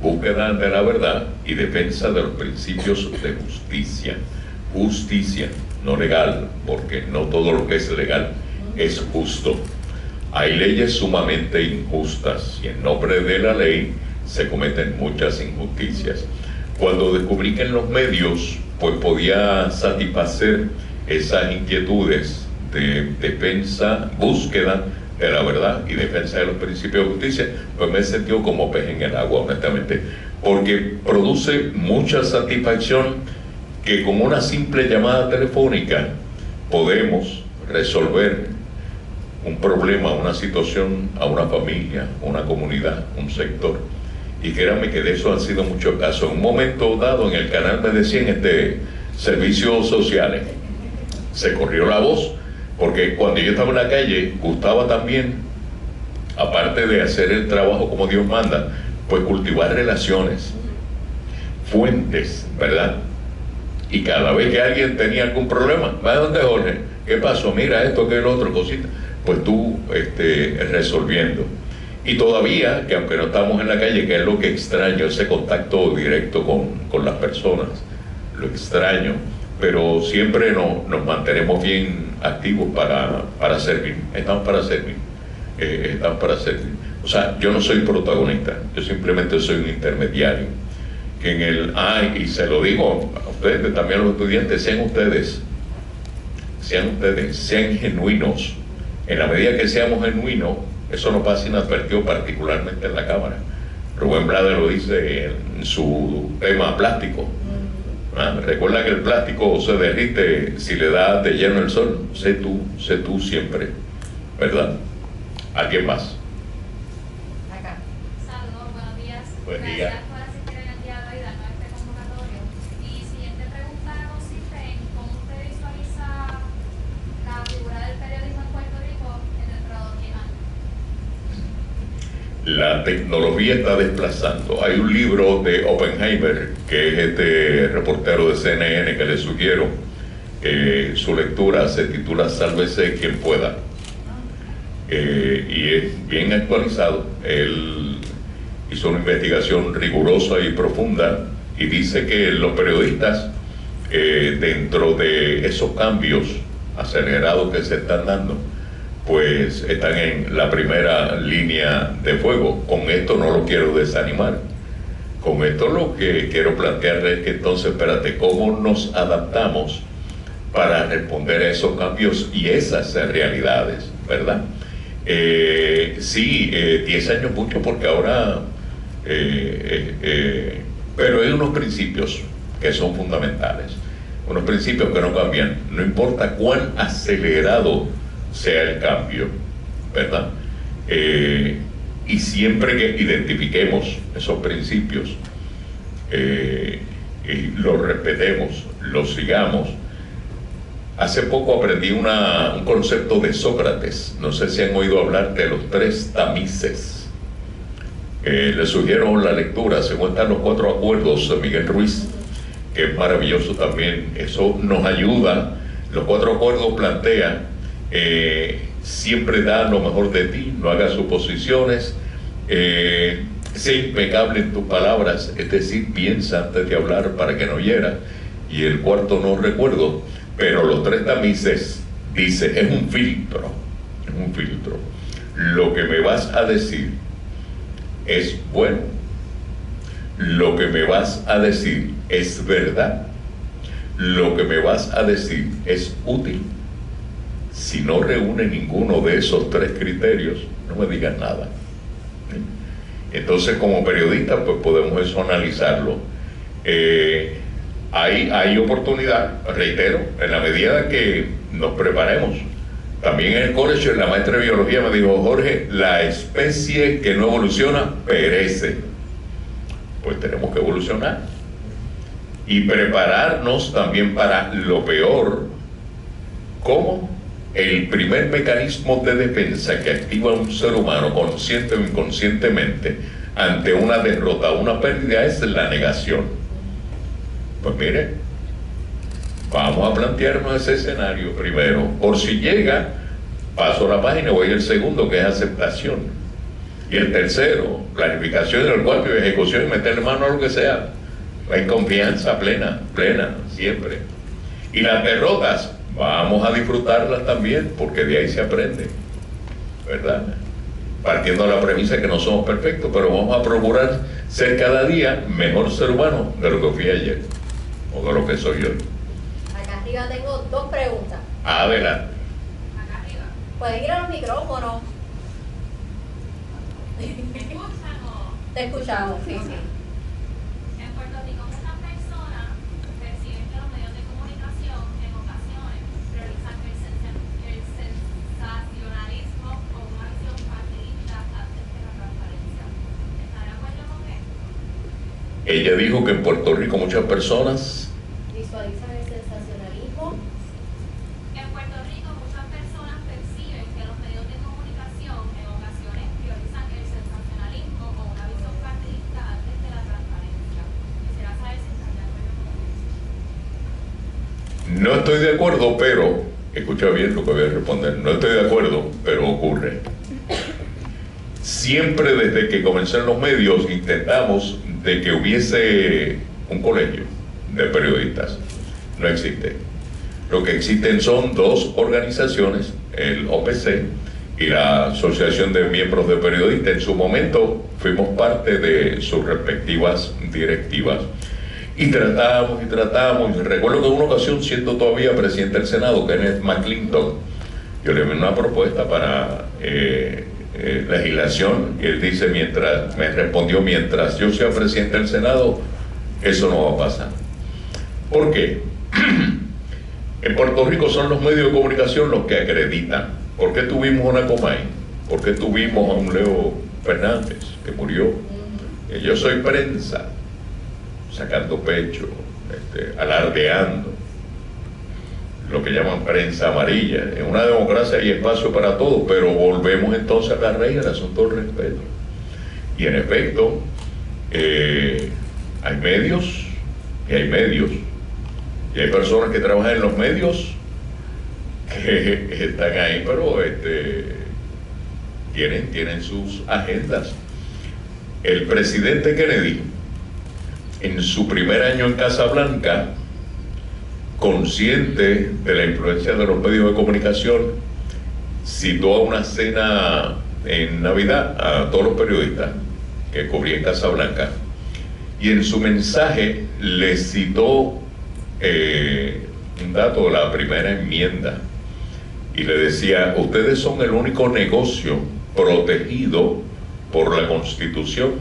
Búsqueda de la verdad y defensa de los principios de justicia. Justicia, no legal, porque no todo lo que es legal es justo. Hay leyes sumamente injustas y en nombre de la ley se cometen muchas injusticias. Cuando descubrí que en los medios pues podía satisfacer esas inquietudes de defensa, búsqueda de la verdad y defensa de los principios de justicia, pues me he sentido como pez en el agua, honestamente, porque produce mucha satisfacción que con una simple llamada telefónica podemos resolver un problema, una situación a una familia, una comunidad, un sector. Y créanme que de eso han sido muchos casos. En un momento dado en el canal me decían servicios sociales, se corrió la voz, porque cuando yo estaba en la calle gustaba también, aparte de hacer el trabajo como Dios manda, pues cultivar relaciones, fuentes, ¿verdad? Y cada vez que alguien tenía algún problema, va donde Jorge, ¿qué pasó? Mira esto, que el otro, cosita, pues tú resolviendo. Y todavía, que aunque no estamos en la calle, que es lo que extraño, ese contacto directo con las personas, lo extraño, pero siempre nos mantenemos bien activos para servir. Estamos para servir. Estamos para servir. O sea, yo no soy protagonista, yo simplemente soy un intermediario. Que y se lo digo a ustedes, también a los estudiantes, sean genuinos. En la medida que seamos genuinos, eso no pasa inadvertido, particularmente en la Cámara. Rubén Blades lo dice en su tema plástico. Recuerda que el plástico se derrite si le da de lleno el sol. Sé tú siempre, ¿verdad? ¿Alguien más? Acá. Saludos, buenos días. Buen día. Gracias por asistir en el día de hoy y darnos este convocatorio. Mi siguiente pregunta consiste en cómo usted visualiza la figura del periodismo en Puerto Rico dentro de 10 años. La tecnología está desplazando. Hay un libro de Oppenheimer, que es este reportero de CNN, que le sugiero su lectura, se titula Sálvese quien pueda. Y es bien actualizado. Él hizo una investigación rigurosa y profunda y dice que los periodistas, dentro de esos cambios acelerados que se están dando, pues están en la primera línea de fuego. Con esto no lo quiero desanimar. Con esto lo que quiero plantearles es que entonces, espérate, ¿cómo nos adaptamos para responder a esos cambios y esas realidades, verdad? Sí, 10 años mucho, porque ahora pero hay unos principios que son fundamentales, unos principios que no cambian, no importa cuán acelerado sea el cambio, ¿verdad? Y siempre que identifiquemos esos principios, y los respetemos, los sigamos. Hace poco aprendí un concepto de Sócrates, no sé si han oído hablar de los 3 tamices. Les sugiero la lectura, según están los 4 acuerdos de Miguel Ruiz, que es maravilloso también. Eso nos ayuda. Los 4 acuerdos plantean: siempre da lo mejor de ti, no hagas suposiciones, sé impecable en tus palabras, es decir, piensa antes de hablar para que no hieras. Y el cuarto no recuerdo, pero los 3 tamices, dice, es un filtro. Lo que me vas a decir es bueno, lo que me vas a decir es verdad, lo que me vas a decir es útil. Si no reúne ninguno de esos 3 criterios, no me digas nada. Entonces, como periodista, pues podemos eso analizarlo. Hay oportunidad, reitero, en la medida que nos preparemos. También en el college, la maestra de biología me dijo: Jorge, la especie que no evoluciona perece. Pues tenemos que evolucionar y prepararnos también para lo peor. ¿Cómo? El primer mecanismo de defensa que activa un ser humano, consciente o inconscientemente, ante una derrota o una pérdida es la negación. Pues mire, vamos a plantearnos ese escenario primero. Por si llega, paso la página, voy al segundo, que es aceptación. Y el tercero, planificación, el cuarto, ejecución, y meterle mano a lo que sea. Hay confianza plena, siempre. Y las derrotas, vamos a disfrutarlas también, porque de ahí se aprende, ¿verdad? Partiendo de la premisa de que no somos perfectos, pero vamos a procurar ser cada día mejor ser humano de lo que fui ayer, o de lo que soy yo. Acá arriba tengo 2 preguntas. Adelante. Acá arriba. Pueden ir a los micrófonos. ¿Me escuchan o...? Te escuchamos, sí. En Puerto Rico muchas personas perciben que los medios de comunicación en ocasiones priorizan el sensacionalismo o una visión partidista antes de la transparencia. ¿Está de acuerdo con esto? Ella dijo que en Puerto Rico muchas personas Visualizan el sensacionalismo. En Puerto Rico muchas personas perciben que los medios de comunicación en ocasiones priorizan el sensacionalismo o una visión partidista antes de la transparencia. Quisiera saber si están de acuerdo con eso. no estoy de acuerdo, pero escucha bien lo que voy a responder. No estoy de acuerdo, pero ocurre. Siempre desde que comencé en los medios intentamos de que hubiese un colegio de periodistas. No existe. Lo que existen son 2 organizaciones, el OPC y la Asociación de Miembros de Periodistas. En su momento fuimos parte de sus respectivas directivas. Y tratamos. Recuerdo que en una ocasión, siendo todavía presidente del Senado, Kenneth McClinton, yo le envié una propuesta para legislación, y él dice, me respondió: mientras yo sea presidente del Senado, eso no va a pasar. ¿Por qué? En Puerto Rico son los medios de comunicación los que acreditan. ¿Por qué tuvimos una Comay? ¿Por qué tuvimos a un Leo Fernández que murió? Yo soy prensa, sacando pecho, alardeando, lo que llaman prensa amarilla. En una democracia hay espacio para todo, pero volvemos entonces a la regla, el asunto del respeto. Y en efecto, hay medios y hay medios. Y hay personas que trabajan en los medios que están ahí, pero tienen sus agendas. El presidente Kennedy, en su primer año en Casa Blanca, consciente de la influencia de los medios de comunicación, citó a una cena en Navidad a todos los periodistas que cubrían Casa Blanca, y en su mensaje les citó un dato de la primera enmienda, y le decía: ustedes son el único negocio protegido por la Constitución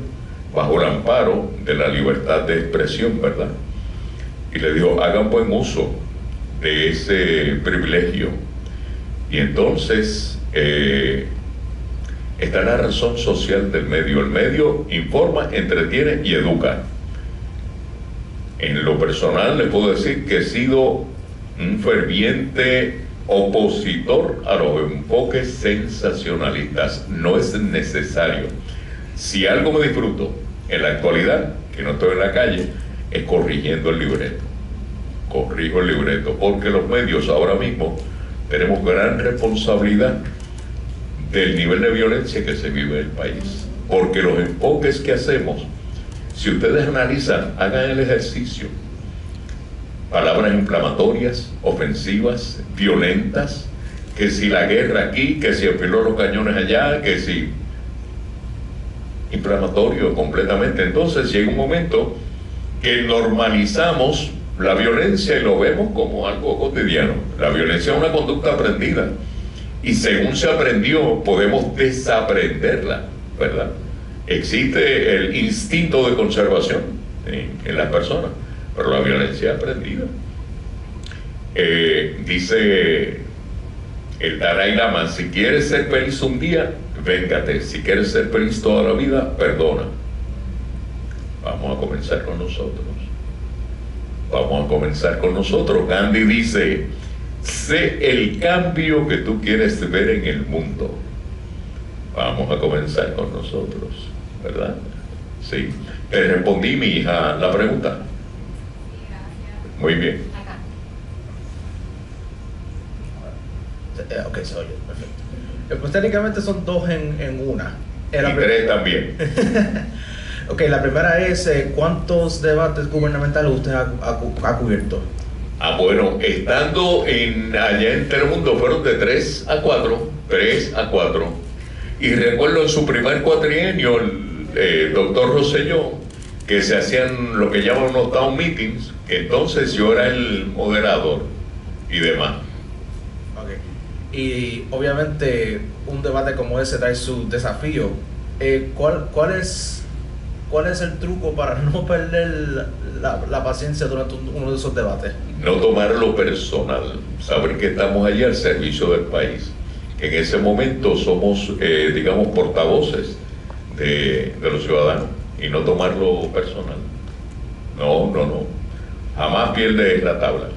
bajo el amparo de la libertad de expresión, ¿verdad? Y le dijo: hagan buen uso de ese privilegio. Y entonces está la razón social del medio. El medio informa, entretiene y educa. En lo personal les puedo decir que he sido un ferviente opositor a los enfoques sensacionalistas. No es necesario. Si algo me disfruto en la actualidad, que no estoy en la calle, es corrigiendo el libreto. Corrijo el libreto, porque los medios ahora mismo tenemos gran responsabilidad del nivel de violencia que se vive en el país. Porque los enfoques que hacemos, si ustedes analizan, hagan el ejercicio. Palabras inflamatorias, ofensivas, violentas, que si la guerra aquí, que si enfiló los cañones allá, que si... inflamatorio completamente. Entonces llega un momento que normalizamos la violencia y lo vemos como algo cotidiano. La violencia es una conducta aprendida, y según se aprendió podemos desaprenderla, ¿verdad? Existe el instinto de conservación en las personas, pero la violencia aprendida. Dice el Dalai Lama: si quieres ser feliz un día, véngate; si quieres ser feliz toda la vida, perdona. Vamos a comenzar con nosotros. Vamos a comenzar con nosotros. Gandhi dice: sé el cambio que tú quieres ver en el mundo. Vamos a comenzar con nosotros, ¿verdad? Sí. ¿Te respondí, mi hija, la pregunta? Sí, gracias. Muy bien. Acá. Ok, se oye, perfecto. Pues técnicamente son dos en una. Y tres también. Ok, la primera es, ¿cuántos debates gubernamentales usted ha cubierto? Bueno, estando allá en Telemundo fueron de 3 a 4. Y recuerdo en su primer cuatrienio, el doctor Rosselló, que se hacían lo que llaman unos town meetings, que entonces yo era el moderador y demás. Ok. Y obviamente un debate como ese trae su desafío. ¿Cuál es el truco para no perder la paciencia durante uno de esos debates? No tomarlo personal, saber que estamos allí al servicio del país. En ese momento somos, digamos, portavoces de los ciudadanos, y no tomarlo personal. No. Jamás pierdes la tabla.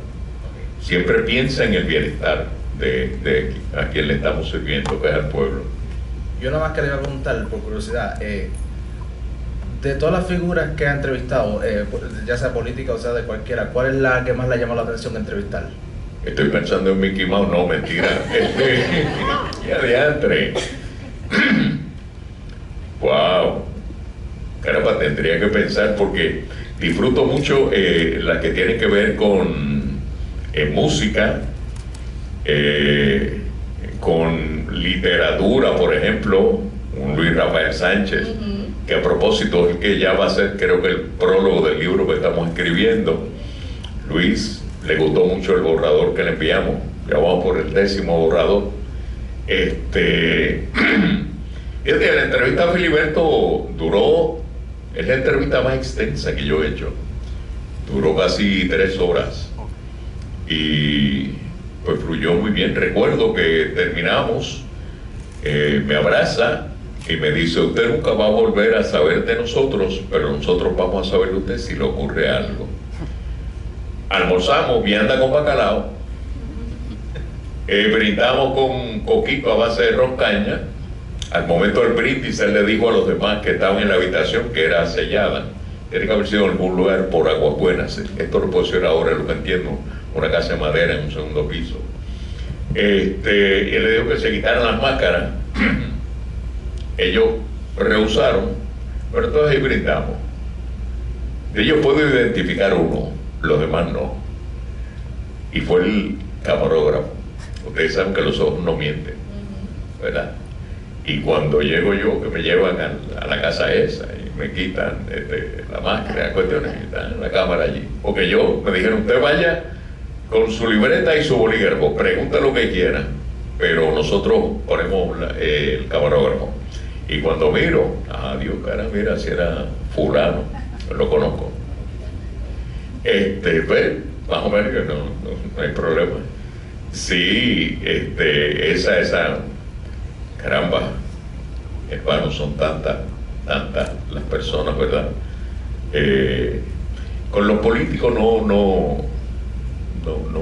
Siempre piensa en el bienestar de a quien le estamos sirviendo, que es al pueblo. Yo nada más quería preguntar, por curiosidad, de todas las figuras que ha entrevistado, ya sea política o sea de cualquiera, ¿cuál es la que más le llama la atención entrevistar? Estoy pensando en Mickey Mouse. No, mentira. Ya diantre. Wow. Caramba, tendría que pensar, porque disfruto mucho las que tienen que ver con música, con literatura, por ejemplo, un Luis Rafael Sánchez, que a propósito es que ya va a ser, creo que el prólogo del libro que estamos escribiendo. Luis le gustó mucho el borrador que le enviamos, ya vamos por el 10º borrador. La entrevista a Filiberto es la entrevista más extensa que yo he hecho, duró casi 3 horas y pues fluyó muy bien. Recuerdo que terminamos, me abraza y me dice: usted nunca va a volver a saber de nosotros, pero nosotros vamos a saber de usted si le ocurre algo. Almorzamos vianda con bacalao, brindamos con coquito a base de roncaña. Al momento del brindis, él le dijo a los demás que estaban en la habitación que era sellada. Tiene que haber sido en algún lugar por Aguas Buenas. Esto lo puedo decir ahora, lo que entiendo, una casa de madera en un 2.º piso. Y él le dijo que se quitaran las máscaras. Ellos rehusaron, pero entonces ahí brindamos. De ellos puedo identificar uno, los demás no. Y fue el camarógrafo. Ustedes saben que los ojos no mienten, ¿verdad? Y cuando llego yo, que me llevan a la casa esa y me quitan la máscara, cuestiones, y están la cámara allí. Porque me dijeron: usted vaya con su libreta y su bolígrafo, pregunta lo que quiera, pero nosotros ponemos el camarógrafo. Y cuando miro, Dios, cara, mira, si era fulano, lo conozco. Pues, más o menos que no hay problema. Sí, esa, caramba, hermano, son tantas las personas, ¿verdad? Con los políticos no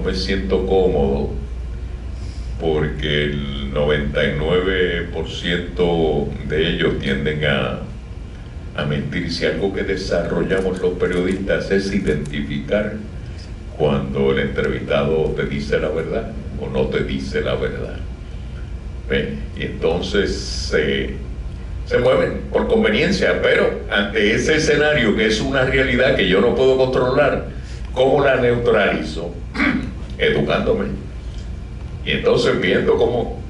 me siento cómodo, porque el 99% de ellos tienden a mentir. Si algo que desarrollamos los periodistas es identificar cuando el entrevistado te dice la verdad o no te dice la verdad. Y entonces se mueven por conveniencia, pero ante ese escenario que es una realidad que yo no puedo controlar, ¿cómo la neutralizo? Educándome. Y entonces viendo cómo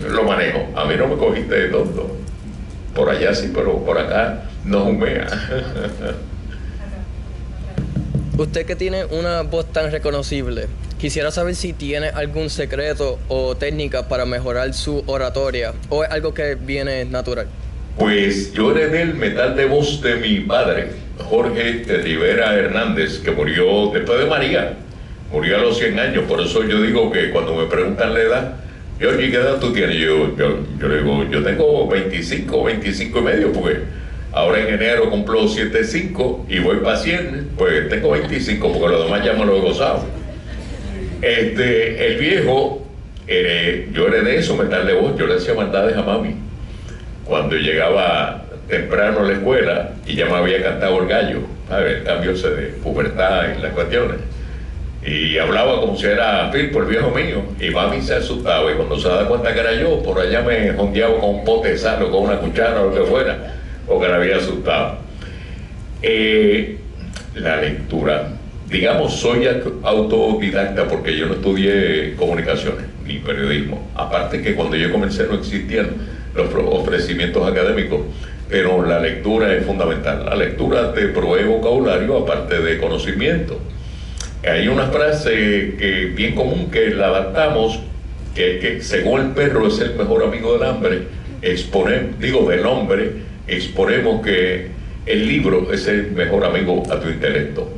lo manejo. A mí no me cogiste de tonto. Por allá sí, pero por acá no humea. Usted que tiene una voz tan reconocible, quisiera saber si tiene algún secreto o técnica para mejorar su oratoria, o es algo que viene natural. Pues yo heredé el metal de voz de mi padre, Jorge Rivera Hernández, que murió después de María, murió a los 100 años. Por eso yo digo que cuando me preguntan la edad, yo, ¿qué edad tú tienes? Yo le digo, yo tengo 25 y medio, porque ahora en enero cumplo 75 y voy para 100, pues tengo 25, porque los demás ya me lo he gozado. El viejo, yo heredé eso, metal de voz, yo le hacía maldades a mami. Cuando llegaba temprano a la escuela y ya me había cantado el gallo, ¿sabes? El cambio de pubertad y las cuestiones. Y hablaba como si era Pilpo, el viejo mío, y mami se asustaba, y cuando se daba cuenta que era yo, por allá me jondeaba con un pote de sal o con una cuchara o lo que fuera, porque la había asustado. La lectura, digamos, soy autodidacta porque yo no estudié comunicaciones ni periodismo, aparte que cuando yo comencé no existían los ofrecimientos académicos, pero la lectura es fundamental. La lectura te provee vocabulario aparte de conocimiento. Hay una frase que bien común que la adaptamos, que según el perro es el mejor amigo del hombre, del hombre, exponemos que el libro es el mejor amigo a tu intelecto.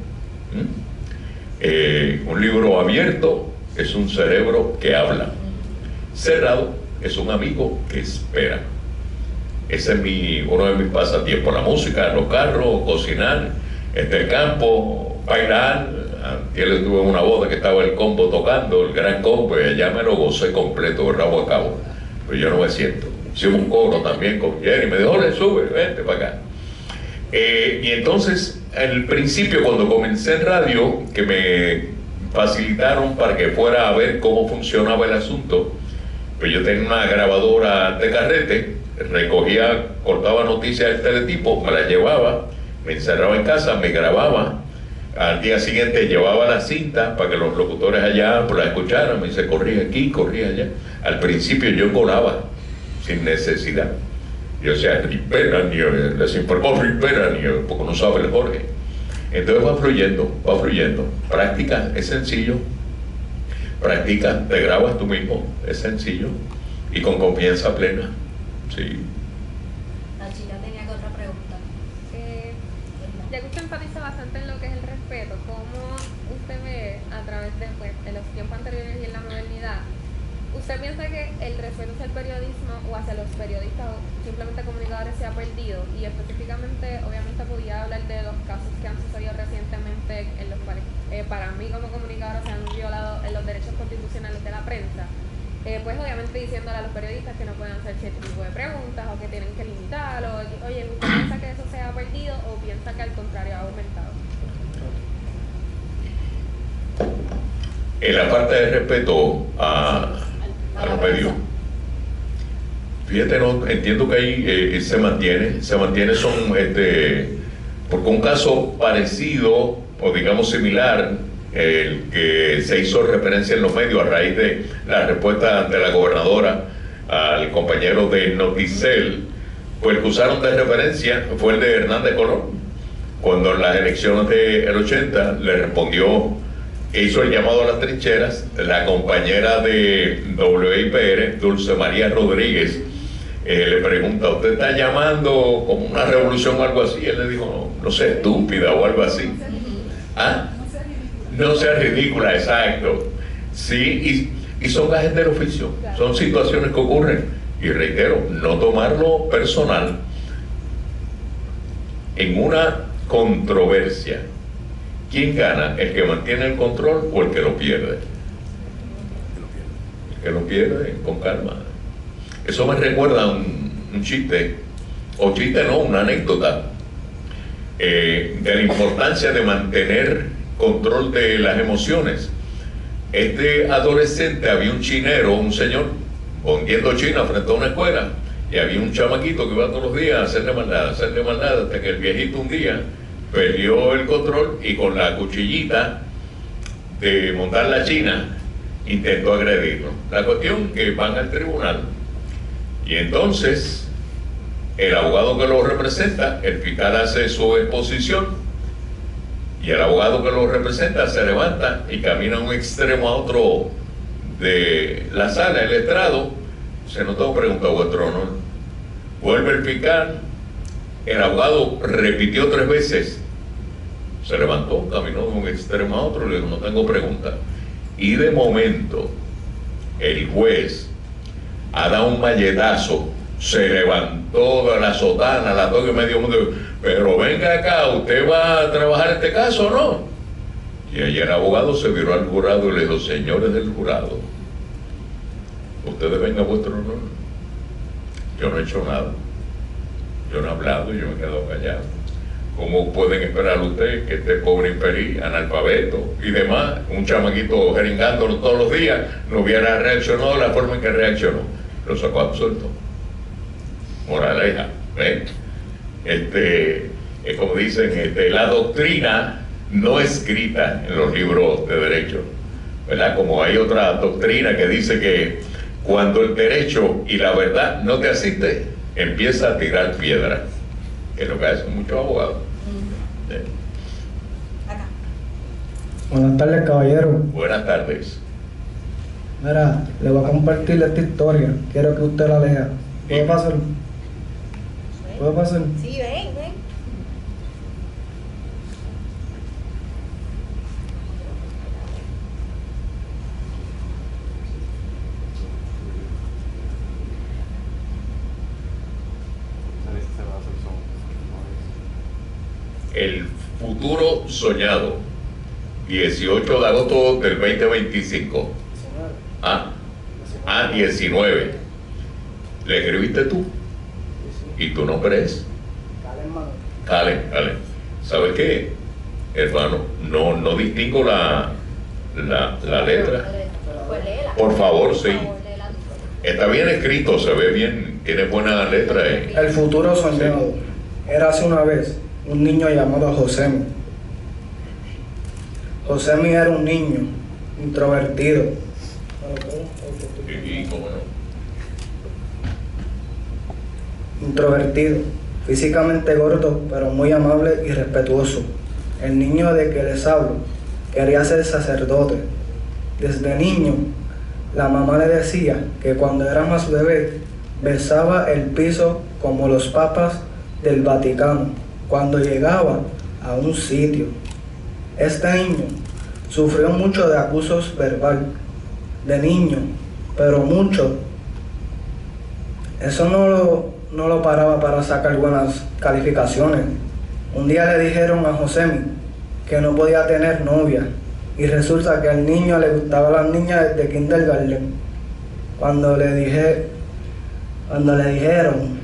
Un libro abierto es un cerebro que habla. Cerrado es un amigo que espera. Ese es uno de mis pasatiempos, la música, los carros, cocinar, el campo, bailar. Antier estuve en una boda que estaba el combo tocando, el gran combo, y allá me lo gocé completo de rabo a cabo. Pero yo no me siento. Hicimos un coro también con Jerry, me dijo, le sube, vente para acá. Y entonces, al principio, cuando comencé en radio, que me facilitaron para que fuera a ver cómo funcionaba el asunto, pues yo tenía una grabadora de carrete, recogía, cortaba noticias del teletipo, me las llevaba, me encerraba en casa, me grababa. Al día siguiente llevaba la cinta para que los locutores allá pues, la escucharan. Me dice, corría aquí, corría allá. Al principio yo colaba sin necesidad. Yo decía, les informó Ripera, porque no sabe el Jorge. Entonces va fluyendo. Práctica, es sencillo. Practica, te grabas tú mismo, es sencillo. Y con confianza plena. Sí. La chica tenía que otra pregunta. Ya que usted enfatiza bastante en lo que es el respeto, ¿cómo usted ve a través de los tiempos anteriores y en la modernidad? ¿Usted piensa que el respeto hacia el periodismo o hacia los periodistas o simplemente comunicadores se ha perdido? Y específicamente, obviamente podía hablar de los casos que han sucedido recientemente en los cuales para mí como comunicadora se han violado los derechos constitucionales de la prensa. Pues obviamente diciéndole a los periodistas que no pueden hacer cierto tipo de preguntas o que tienen que limitarlo. Oye, ¿usted piensa que eso se ha perdido o piensa que al contrario ha aumentado? En la falta de respeto a los medios, fíjate, no, entiendo que ahí se mantiene, porque un caso parecido o digamos similar, el que se hizo referencia en los medios a raíz de la respuesta de la gobernadora al compañero de Noticel, pues el que usaron de referencia fue el de Hernández Colón, cuando en las elecciones del 80 le respondió, hizo el llamado a las trincheras, la compañera de WIPR, Dulce María Rodríguez, le pregunta, ¿usted está llamando como una revolución o algo así? Él le dijo, no sé, estúpida o algo así. ¿Ah? No sea ridícula, exacto. Sí, y son gajes del oficio, son situaciones que ocurren. Y reitero, no tomarlo personal. En una controversia, ¿quién gana? ¿El que mantiene el control o el que lo pierde? El que lo pierde, con calma. Eso me recuerda a un chiste, o chiste no, una anécdota, de la importancia de mantener control de las emociones. Este adolescente, había un chinero, un señor, vendiendo china frente a una escuela, y había un chamaquito que iba todos los días a hacerle maldad, hasta que el viejito un día perdió el control y con la cuchillita de montar la china intentó agredirlo. La cuestión que van al tribunal y entonces el abogado que lo representa, el fiscal hace su exposición y el abogado que lo representa se levanta y camina de un extremo a otro de la sala, el estrado. Se no tengo pregunta, vuestro honor. Vuelve el fiscal, el abogado repitió 3 veces, Se levantó, caminó de un extremo a otro, le dijo, no tengo pregunta. Y de momento, el juez ha dado un malletazo, se levantó de la sotana, la toca y medio mundo, pero venga acá, ¿usted va a trabajar este caso o no? Y ayer el abogado se viró al jurado y le dijo, señores del jurado, ustedes vengan a vuestro honor. Yo no he hecho nada, yo no he hablado, yo me he quedado callado. ¿Cómo pueden esperar ustedes que este pobre infeliz, analfabeto y demás, un chamaquito jeringándolo todos los días, no hubiera reaccionado de la forma en que reaccionó? Lo sacó absuelto. Moraleja, ¿ven? Es como dicen, la doctrina no escrita en los libros de derecho, ¿verdad? Como hay otra doctrina que dice que cuando el derecho y la verdad no te asiste, empieza a tirar piedra, que es lo que hacen muchos abogados. ¿Sí? Buenas tardes, caballero. Buenas tardes. Mira, le voy a compartir esta historia. Quiero que usted la lea. ¿Puede pasar? ¿Puede pasar? Sí, ven, ven. El futuro soñado, 18 de agosto del 2025. 19. ¿Le escribiste tú? ¿Y tu nombre es? Calen. ¿Sabes qué, hermano? No distingo la letra. Por favor, sí. Está bien escrito, se ve bien, tiene buena letra. El futuro soñado. Era hace una vez un niño llamado Josemi. Josemi era un niño introvertido. Sí, cómo no. Introvertido, físicamente gordo, pero muy amable y respetuoso. El niño de que les hablo quería ser sacerdote. Desde niño, la mamá le decía que cuando era más bebé, besaba el piso como los papas del Vaticano cuando llegaba a un sitio. Este niño sufrió mucho de abusos verbal de niño, pero mucho. Eso no lo paraba para sacar buenas calificaciones. Un día le dijeron a Josemi que no podía tener novia, y resulta que al niño le gustaban las niñas desde kindergarten. Cuando le dijeron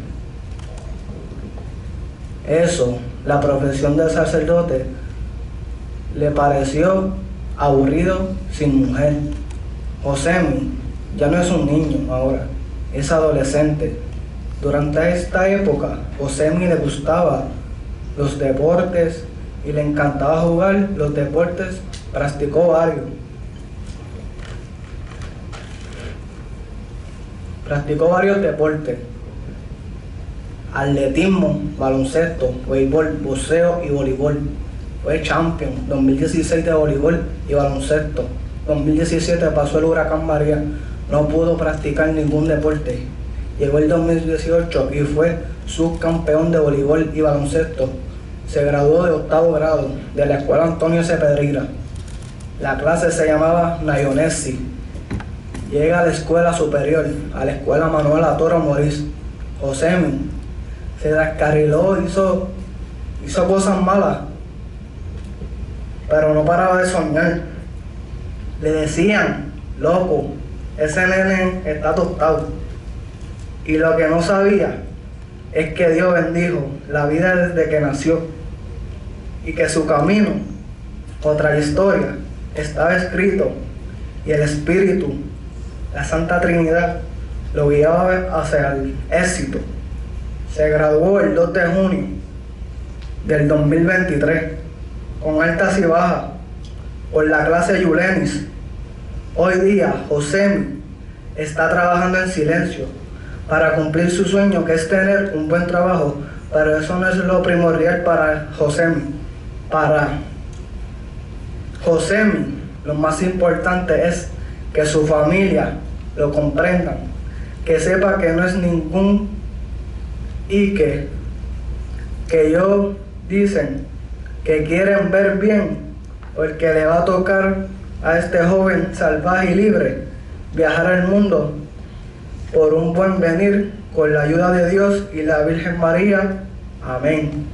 eso, la profesión de sacerdote le pareció aburrido sin mujer. Josemi ya no es un niño ahora, es adolescente. Durante esta época, Josemi le gustaba los deportes y le encantaba jugar los deportes. Practicó varios. Practicó varios deportes: atletismo, baloncesto, béisbol, boxeo y voleibol. Fue champion 2016 de voleibol y baloncesto. 2017 pasó el huracán María, no pudo practicar ningún deporte. Llegó el 2018 y fue subcampeón de voleibol y baloncesto. Se graduó de 8º grado de la escuela Antonio C. Pedrira. La clase se llamaba Nayonesi. Llega a la escuela superior, a la escuela Manuel Toro Morís. Josemi se descarriló, hizo cosas malas, pero no paraba de soñar. Le decían, loco, ese nene está tostado. Y lo que no sabía es que Dios bendijo la vida desde que nació, y que su camino o trayectoria estaba escrito, y el Espíritu, la Santa Trinidad, lo guiaba hacia el éxito. Se graduó el 2 de junio del 2023 con altas y bajas por la clase Yulenis. Hoy día Josemi está trabajando en silencio para cumplir su sueño, que es tener un buen trabajo, pero eso no es lo primordial para Josemi. Para Josemi, lo más importante es que su familia lo comprendan, que sepa que no es ningún y que ellos dicen que quieren ver bien, porque le va a tocar a este joven salvaje y libre viajar al mundo por un buen venir con la ayuda de Dios y la Virgen María. Amén.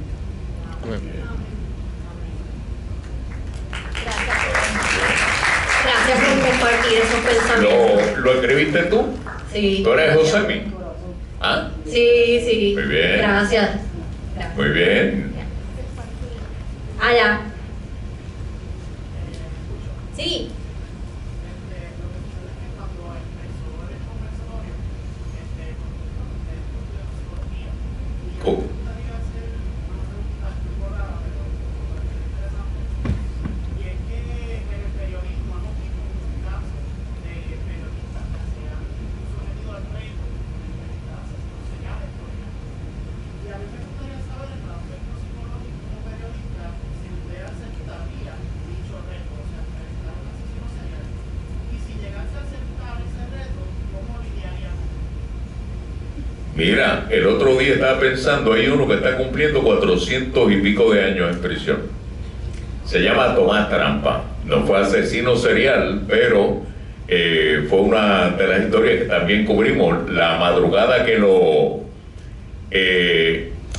Gracias por compartir esos pensamientos. ¿Lo escribiste tú? Sí. ¿Tú eres Josemi? ¿Ah? Sí. Muy bien. Gracias. Muy bien. Allá. Sí. Cool. Mira, el otro día estaba pensando, hay uno que está cumpliendo 400 y pico de años en prisión. Se llama Tomás Trampa. No fue asesino serial, pero fue una de las historias que también cubrimos. La madrugada que lo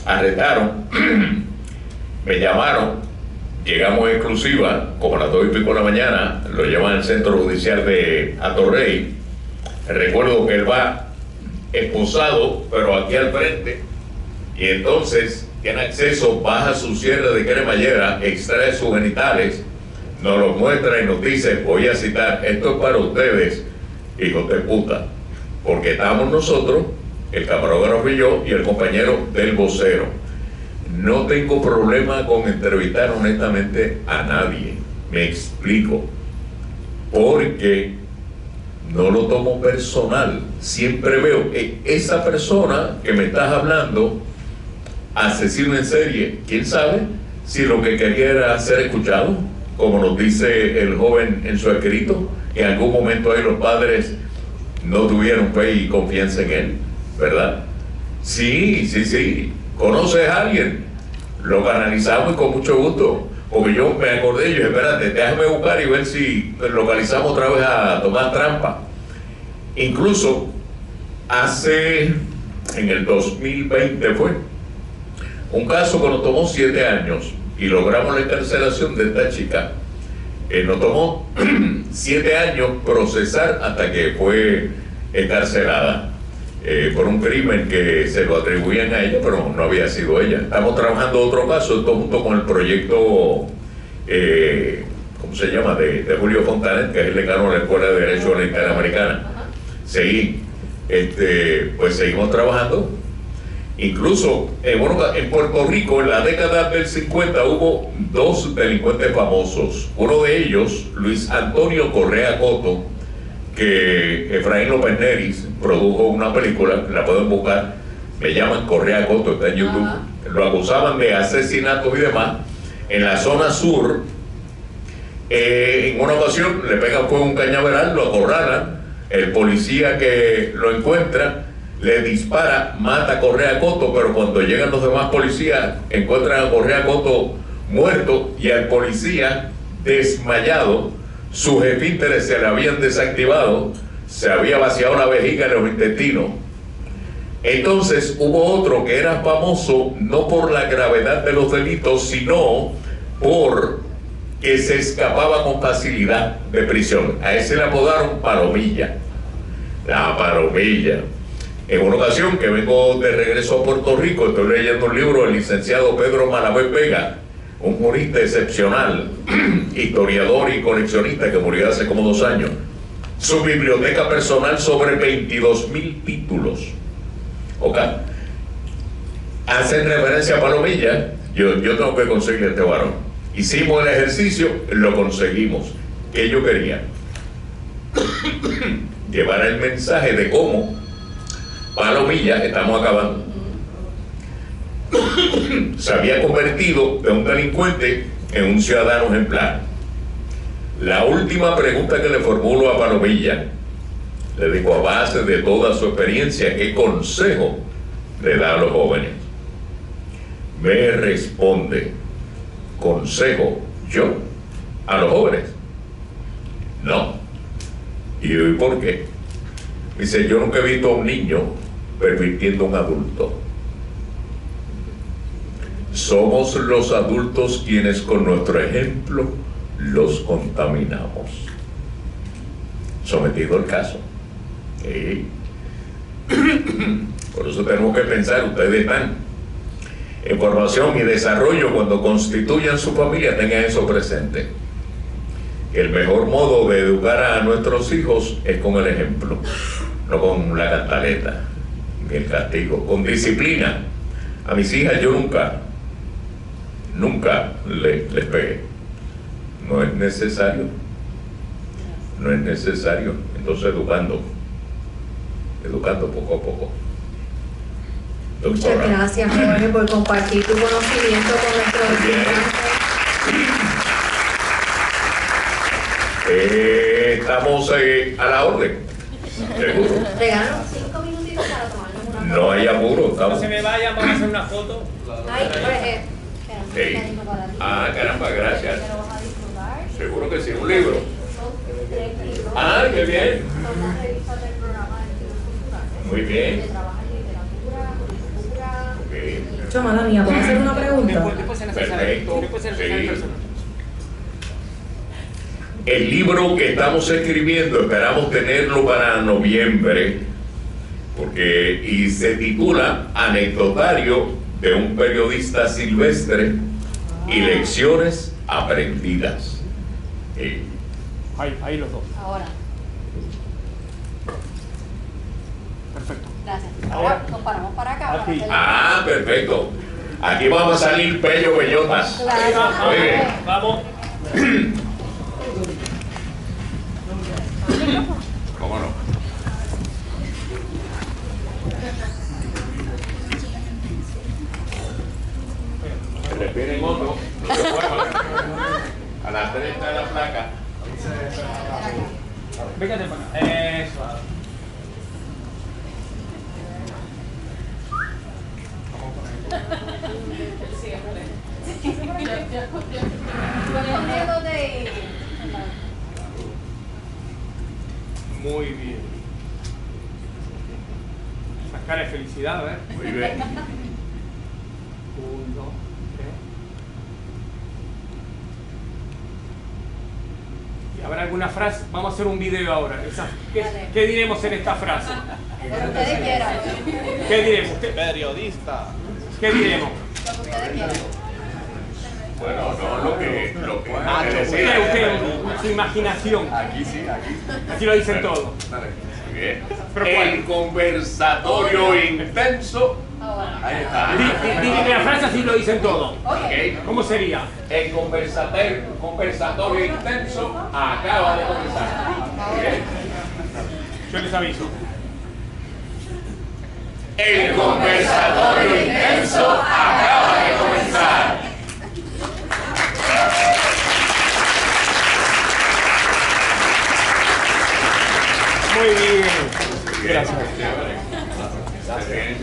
arrestaron, me llamaron, llegamos en exclusiva, como a las 2 y pico de la mañana, lo llevan al centro judicial de Atorrey. Recuerdo que él va esposado, pero aquí al frente, y entonces tiene acceso, baja su cierre de cremallera, extrae sus genitales, nos los muestra y nos dice, voy a citar, esto es para ustedes, hijos de puta, porque estamos nosotros, el camarógrafo y yo, y el compañero del vocero. No tengo problema con entrevistar honestamente a nadie, me explico, porque no lo tomo personal. Siempre veo que esa persona que me estás hablando, asesino en serie, quién sabe si lo que quería era ser escuchado, como nos dice el joven en su escrito, en algún momento ahí los padres no tuvieron fe y confianza en él, ¿verdad? Sí, ¿conoces a alguien? Lo canalizamos y con mucho gusto, porque yo me acordé, yo dije, espérate, déjame buscar y ver si localizamos otra vez a Tomás Trampa. Incluso en el 2020 fue un caso que nos tomó 7 años y logramos la encarcelación de esta chica. Nos tomó 7 años procesar hasta que fue encarcelada por un crimen que se lo atribuían a ella, pero no había sido ella. Estamos trabajando otro caso, esto junto con el proyecto ¿cómo se llama? De Julio Fontanet, que es el decano de la Escuela de Derecho Interamericana. Sí, pues seguimos trabajando. Incluso en Puerto Rico, en la década del 50, hubo 2 delincuentes famosos. Uno de ellos, Luis Antonio Correa Coto, que Efraín López Neris produjo una película, la pueden buscar, me llaman Correa Coto, está en YouTube. Lo acusaban de asesinatos y demás en la zona sur. En una ocasión le pegan fuego a un cañaveral, lo acorralan, el policía que lo encuentra le dispara, mata a Correa Coto, pero cuando llegan los demás policías encuentran a Correa Coto muerto y al policía desmayado. Sus esfínteres se le habían desactivado, se había vaciado la vejiga en los intestinos. Entonces hubo otro que era famoso no por la gravedad de los delitos, sino por que se escapaba con facilidad de prisión. A ese le apodaron Palomilla. La Palomilla. En una ocasión que vengo de regreso a Puerto Rico, estoy leyendo un libro del licenciado Pedro Malavé Vega, un jurista excepcional, historiador y coleccionista que murió hace como 2 años. Su biblioteca personal sobre 22,000 títulos. ¿Ok? Hacen referencia a Palomilla. Yo tengo que conseguir a este varón. Hicimos el ejercicio, lo conseguimos. ¿Qué yo quería? Llevar el mensaje de cómo Palomilla, estamos acabando, se había convertido de un delincuente en un ciudadano ejemplar. La última pregunta que le formulo a Palomilla, le digo, a base de toda su experiencia, ¿qué consejo le da a los jóvenes? Me responde, consejo yo a los jóvenes? No. ¿Y por qué? Dice, yo nunca he visto a un niño pervirtiendo a un adulto. Somos los adultos quienes con nuestro ejemplo los contaminamos. Sometido al caso. ¿Sí? Por eso tenemos que pensar, ustedes están en formación y desarrollo, cuando constituyan su familia, tengan eso presente. El mejor modo de educar a nuestros hijos es con el ejemplo, no con la cantaleta, ni el castigo, con disciplina. A mis hijas yo nunca les pegué. No es necesario. No es necesario. Entonces educando poco a poco. Muchas gracias, Jorge, por compartir tu conocimiento con nuestros estudiantes. Estamos a la orden. Seguro. Regalan 5 minutitos para tomarnos una foto. No hay apuro. Estamos. No se me vayan, vamos a hacer una foto. Ay, Sí. Ah, caramba, gracias. Te lo vas a disfrutar. Seguro que sí, un libro. Son 3 libros. Ah, qué bien. Son las revistas del programa de estudios culturales. Muy bien. Que trabajan literatura, cultura. Ok. Chamada mía, ¿puedo hacer una pregunta? Perfecto. Sí. El libro que estamos escribiendo esperamos tenerlo para noviembre, y se titula Anecdotario de un periodista silvestre y lecciones aprendidas. Ahí los dos. Ahora. Perfecto. Gracias. Ahora nos paramos para acá. Aquí. Para hacer Perfecto. Aquí vamos a salir bellotas. Claro. Muy bien. Vamos. ¿Cómo no? Respiren hondo, no se muevan. A las 3 está la placa. Véngate para acá. Eso. Muy bien. Esa cara de felicidad, ¿eh? Muy bien. 1, 2, 3. Y habrá alguna frase. Vamos a hacer un video ahora. ¿Qué diremos en esta frase? Lo que ustedes quieran. ¿Qué diremos? Periodista. ¿Qué diremos? Lo que ustedes quieran. Bueno, no lo que Usted, su imaginación. Aquí sí, aquí. Aquí lo dicen todo. Muy bien. Pero ¿cuál? El conversatorio intenso. Ahí está. Dime la frase así lo dicen todo. Ok. ¿Cómo sería? El conversatorio intenso acaba de comenzar. Ok. Yo les aviso. El conversatorio intenso acaba de comenzar. Muy bien. Gracias. Gracias.